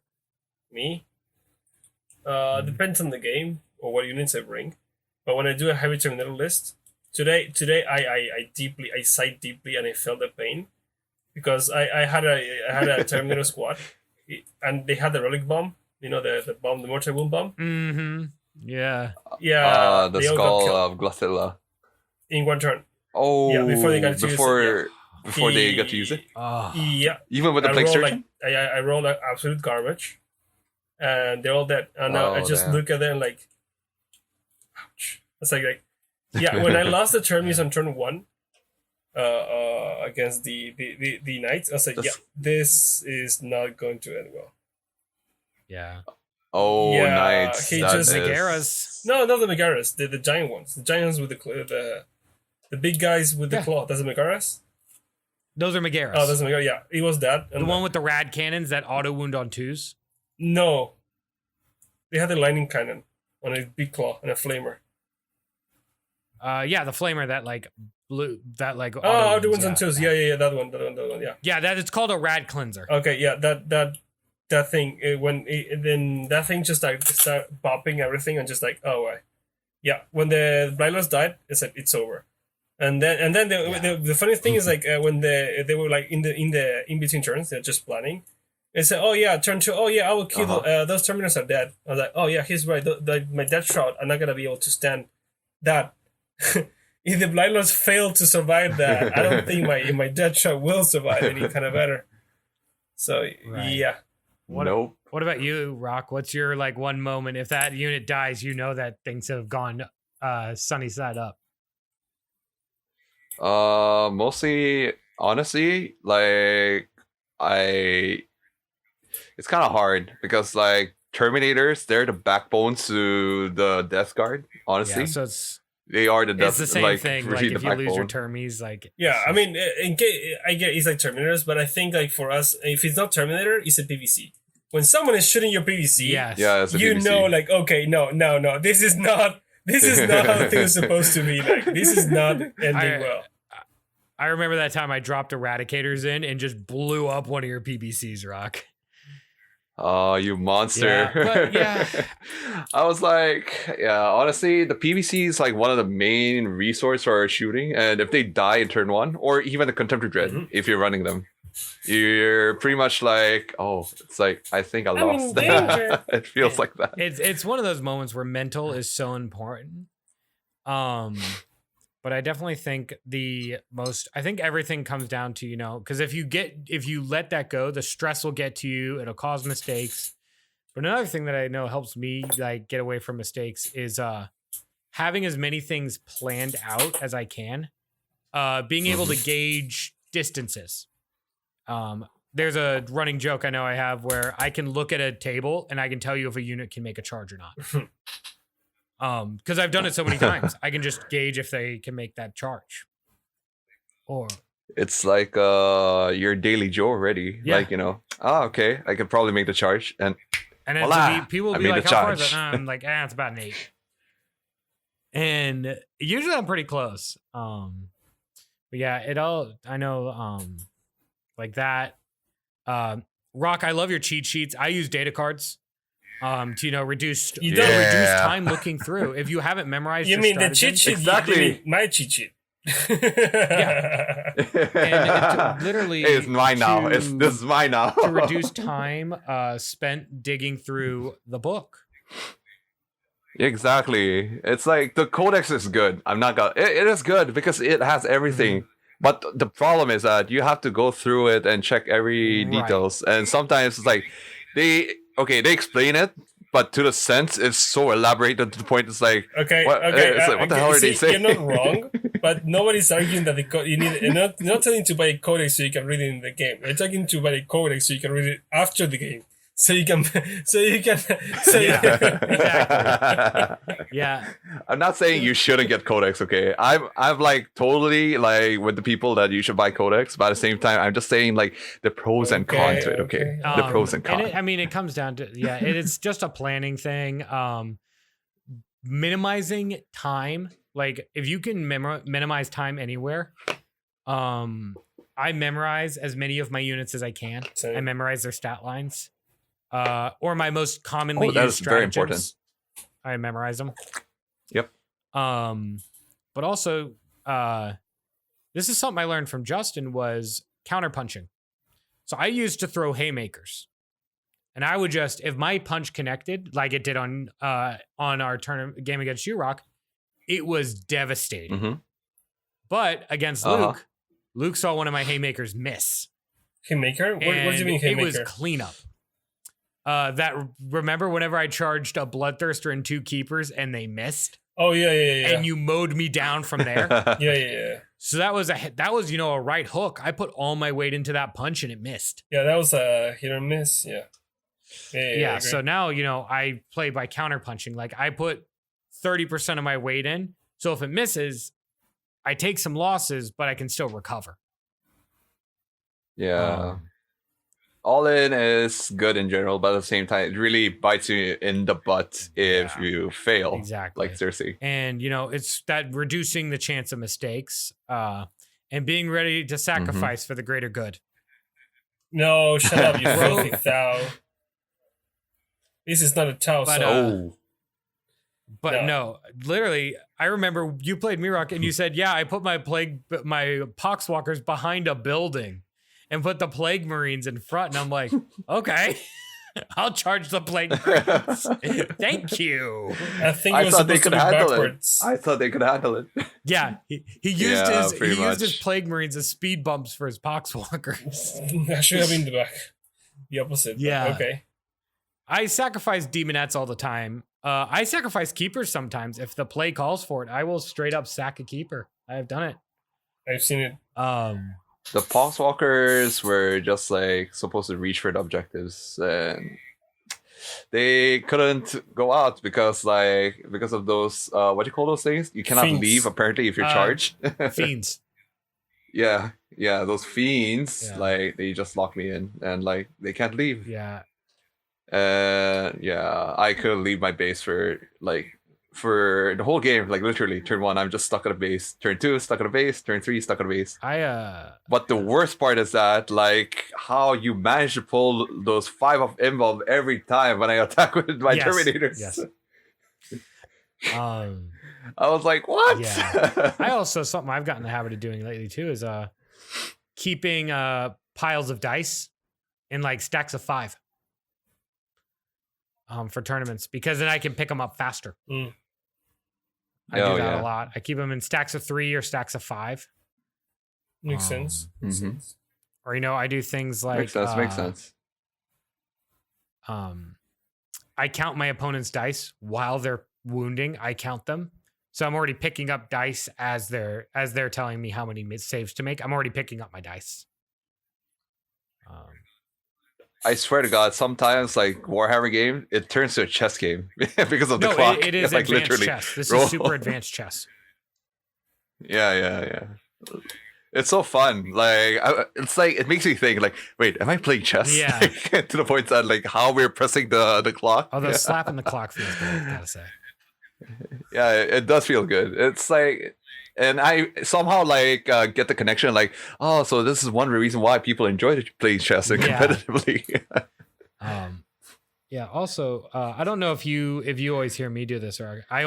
Me? Depends on the game or what units I bring. But when I do a heavy terminator list, today I sighed deeply and I felt the pain because I had a terminator squad and they had the relic bomb, the bomb, the mortar wound bomb. Mm-hmm. Yeah. Yeah. The skull of Glathilla. In one turn. Oh. Yeah, before they got to use it. Before they got to use it? Yeah. Even with the plague surgeon? I rolled like absolute garbage. And they're all dead. And now I just look at them like, ouch. It's like yeah, when I lost the Terminus on turn 1 against the Knights, I was like, this is not going to end well. Yeah. Oh, yeah, Knights. He just Megaras. No, not the Megaras. The giant ones. The giants with the big guys with the claw. That's the Megaras? Those are Megaras. Oh, that's Megaras. Yeah, it was that. The one with the rad cannons that auto wound on 2s? No. They had the lightning cannon on a big claw and a flamer. Yeah, the flamer that like blue, that like. Oh, the ones on 2s. Yeah, that one. Yeah. Yeah, that it's called a rad cleanser. Okay, yeah, that thing then that thing just like start bopping everything and just like yeah. When the Blindlords died, it's like it's over. And then the funny thing is like when they were like in between turns, they're just planning. They said, "Oh yeah, turn 2. Oh yeah, I will kill those Terminators are dead." I was like, "Oh yeah, he's right. My death shroud, I'm not gonna be able to stand that." If the Blindlords fail to survive that, I don't think my death shroud will survive any kind of better. So yeah. Nope. What about you, Rock? What's your like one moment if that unit dies, you know that things have gone sunny side up? Mostly, honestly, like it's kind of hard because like Terminators, they're the backbones to the Death Guard. Honestly, yeah, so it's They are the It's the same thing. Like if you lose your termies, like yeah. I mean, in case I get it's like Terminators, but I think like for us, if it's not Terminator, it's a PVC. When someone is shooting your PVC, yes. Yeah, it's a you PVC. know, like okay, no, this is not how things are supposed to be. Like this is not ending well. I remember that time I dropped Eradicators in and just blew up one of your PBCs, Rock. Oh, you monster. Yeah, but yeah. I was like, yeah, honestly, the PVC is like one of the main resource for shooting. And if they die in turn 1, or even the Contemptor Dread, if you're running them, you're pretty much like, oh, it's like, I think I lost. It feels like that. It's one of those moments where mental is so important. But I definitely think I think everything comes down to, because if you let that go, the stress will get to you. It'll cause mistakes. But another thing that I know helps me like get away from mistakes is having as many things planned out as I can. Being able to gauge distances. There's a running joke I know I have where I can look at a table and I can tell you if a unit can make a charge or not. Because I've done it so many times, I can just gauge if they can make that charge. Or it's like your daily Joe already. Yeah. Like, okay, I could probably make the charge. And then people will be like, how far is it? I'm like, it's about an 8. And usually I'm pretty close. But yeah, I know, like that. Rock, I love your cheat sheets. I use data cards. To reduce time looking through. If you haven't memorized, you mean the cheat sheet? Exactly, you mean my cheat sheet. Yeah, and literally, hey, it's mine now. This is mine now. To reduce time spent digging through the book. Exactly, it's like the codex is good. I'm not gonna. It is good because it has everything. But the problem is that you have to go through it and check every details, and sometimes it's like they explain it, but to the sense, it's so elaborated to the point it's like, what the hell are they saying? You're not wrong, but nobody's arguing that you need. You're not telling to buy a codex so you can read it in the game. You're talking to buy a codex so you can read it after the game. So you can. Yeah. I'm not saying you shouldn't get codex. Okay, I'm like totally like with the people that you should buy codex, but at the same time, I'm just saying like the pros and cons to it. Okay, the pros and cons. And it comes down to it's just a planning thing. Minimizing time, like if you can minimize time anywhere. I memorize as many of my units as I can. Same. I memorize their stat lines. Or my most commonly used that's very stratagems. important. I memorize them. Yep. But also, this is something I learned from Justin was counterpunching. So I used to throw haymakers, and I would just, if my punch connected like it did on our game against you, Rock, it was devastating. Mm-hmm. But against Luke saw one of my haymakers miss. Haymaker? What do you mean haymaker? It was cleanup. Remember whenever I charged a Bloodthirster and 2 Keepers and they missed? Oh yeah. And you mowed me down from there. yeah. So that was a right hook. I put all my weight into that punch and it missed. Yeah, that was a hit or miss. Yeah. So now I play by counterpunching. Like I put 30% of my weight in. So if it misses, I take some losses, but I can still recover. Yeah. All in is good in general, but at the same time, it really bites you in the butt if you fail. Exactly. Like seriously. And it's that reducing the chance of mistakes, and being ready to sacrifice for the greater good. No, shut up, you filthy Tau. This is not a Tau. But no, literally, I remember you played Mirok and you said, "Yeah, I put my Poxwalkers behind a building." And put the Plague Marines in front. And I'm like, okay, I'll charge the Plague Marines. Thank you. I think it was supposed to be backwards. I thought they could handle it. Yeah, he used his Plague Marines as speed bumps for his Poxwalkers. I should have been the back. The opposite. Yeah. Okay. I sacrifice Demonettes all the time. I sacrifice Keepers sometimes. If the play calls for it, I will straight up sack a Keeper. I have done it. I've seen it. The Poxwalkers were just like supposed to reach for the objectives, and they couldn't go out because of those what do you call those things? You cannot Fiends. leave apparently if you're charged. Fiends. Yeah, those fiends, Yeah. like they just lock me in and like they can't leave. Yeah. I couldn't leave my base for the whole game. Like literally, turn 1, I'm just stuck at a base. Turn 2, stuck at a base. Turn 3, stuck at a base. But the worst part is that like how you manage to pull those 5 of involve every time when I attack with my Terminators. Yes. I was like, what? Yeah. I also, something I've gotten in the habit of doing lately too is keeping piles of dice in like stacks of 5 for tournaments, because then I can pick them up faster. I do that a lot. I keep them in stacks of 3 or stacks of 5. Makes sense. Or I do things like makes sense. I count my opponent's dice while they're wounding. I count them. So I'm already picking up dice as they're telling me how many saves to make. I'm already picking up my dice. I swear to God, sometimes like Warhammer game, it turns to a chess game because of the clock. It is like advanced literally chess. This is super advanced chess. Yeah. It's so fun. Like it's like it makes me think like, wait, am I playing chess? Yeah. Like, to the point that like how we're pressing the clock. Although slapping the clock feels good, I gotta say. Yeah, it does feel good. It's like, and I somehow like get the connection. Like, oh, so this is one reason why people enjoy playing chess and competitively. Yeah. Also, I don't know if you always hear me do this, or I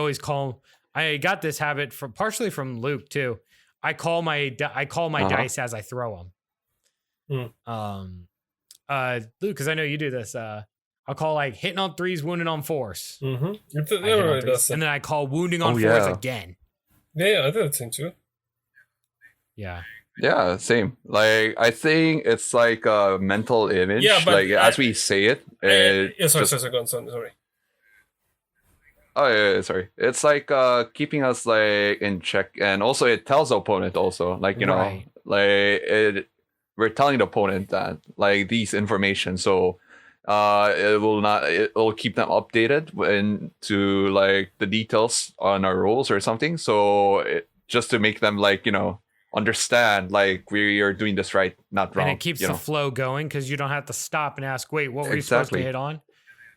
got this habit partially from Luke too. I call my dice as I throw them. Luke, because I know you do this. I'll call like hitting on 3s, wounding on 4s. And then I call wounding on 4s again. Yeah, I do that thing too. Yeah. Yeah, same. Like I think it's like a mental image. Yeah, but like as we say it. Sorry, go on, sorry. Oh yeah, sorry. It's like keeping us like in check, and also it tells the opponent also, like Right. we're telling the opponent that like these information, so it'll keep them updated into like the details on our rules or something. So just to make them like understand like we are doing this right, not wrong. And it keeps the flow going because you don't have to stop and ask, wait, what were you supposed to hit on?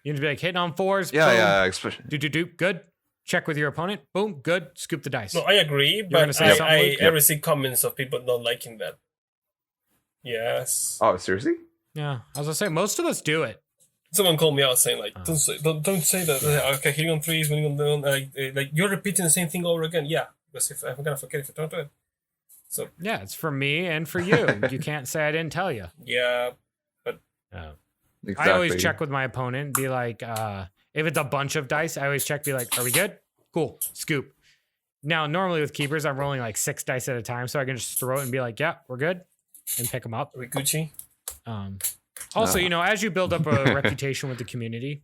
You just be like hitting on 4s. Yeah, boom, especially. do. Good. Check with your opponent. Boom. Good. Scoop the dice. No, I agree, but I receive comments of people not liking that. Yes. Oh, seriously? Yeah. I was gonna say most of us do it. Someone called me out saying like, don't say that. Okay, hitting on 3s, winning on down. Like you're repeating the same thing over again. Yeah, because if I'm gonna forget if you don't do it. So yeah, it's for me and for you. You can't say I didn't tell you. Yeah, but exactly. I always check with my opponent. Be like, if it's a bunch of dice, I always check. Be like, are we good? Cool. Scoop. Now, normally with keepers, I'm rolling like 6 dice at a time, so I can just throw it and be like, yeah, we're good, and pick them up. Are we Gucci? Also, as you build up a reputation with the community,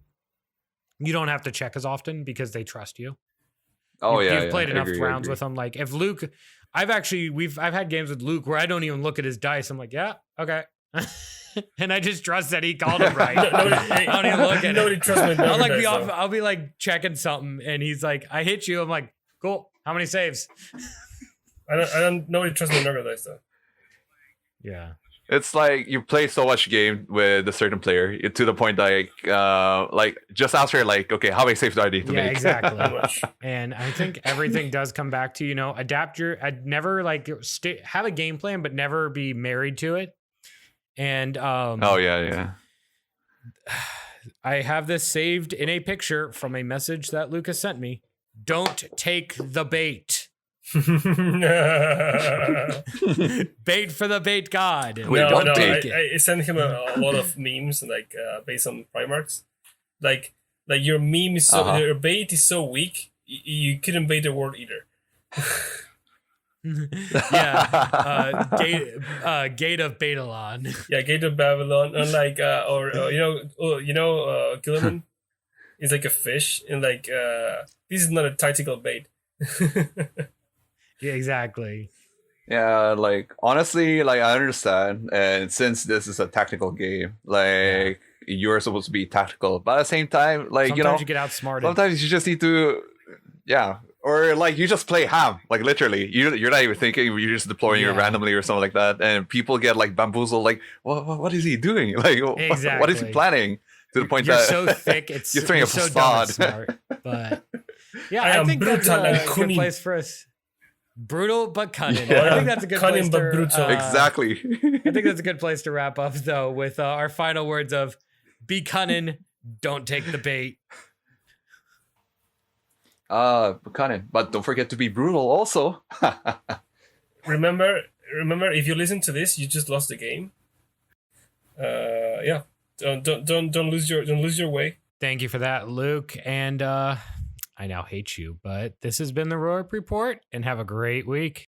you don't have to check as often because they trust you. Oh, You've played enough rounds with them. Like if Luke, I've had games with Luke where I don't even look at his dice. I'm like, yeah, okay. And I just trust that he called it right. I don't even look at nobody it. trusts me. I'll be like checking something, and he's like, "I hit you." I'm like, "Cool. How many saves?" I don't. Nobody trusts my number dice though. Yeah. It's like you play so much game with a certain player to the point like just ask her like, okay, how many saves do I need to make? Yeah, exactly. And I think everything does come back to adapt I'd never like have a game plan, but never be married to it. And oh yeah. I have this saved in a picture from a message that Lucas sent me. Don't take the bait. Bait for the bait god. Don't take it. I sent him a lot of memes like based on Primarchs. Like your meme is your bait is so weak you couldn't bait the word either. Yeah, Gate of Batalon. Yeah, Gate of Babylon, and like Gilliman is like a fish, and like this is not a tactical bait. Yeah, exactly. Yeah, like honestly, like I understand, and since this is a tactical game, like you're supposed to be tactical, but at the same time, like sometimes you get outsmarted. sometimes you just need to, yeah, or like you just play ham, like literally, you're not even thinking, you're just deploying it randomly or something like that, and people get like bamboozled, like what is he doing? Like Exactly. what is he planning? To the point you're that so thick, it's you're throwing a so dumb and facade. smart. But yeah, I I am think that's brutal and a good cunning. place for us. Brutal but cunning. Yeah. I think that's a good Cunning place but to, brutal. Exactly. I think that's a good place to wrap up, though, with our final words of be cunning, don't take the bait. Cunning, but don't forget to be brutal also. Remember, if you listen to this, you just lost the game. Yeah. Don't lose your way. Thank you for that, Luke. And I now hate you, but this has been the Roark Report, and have a great week.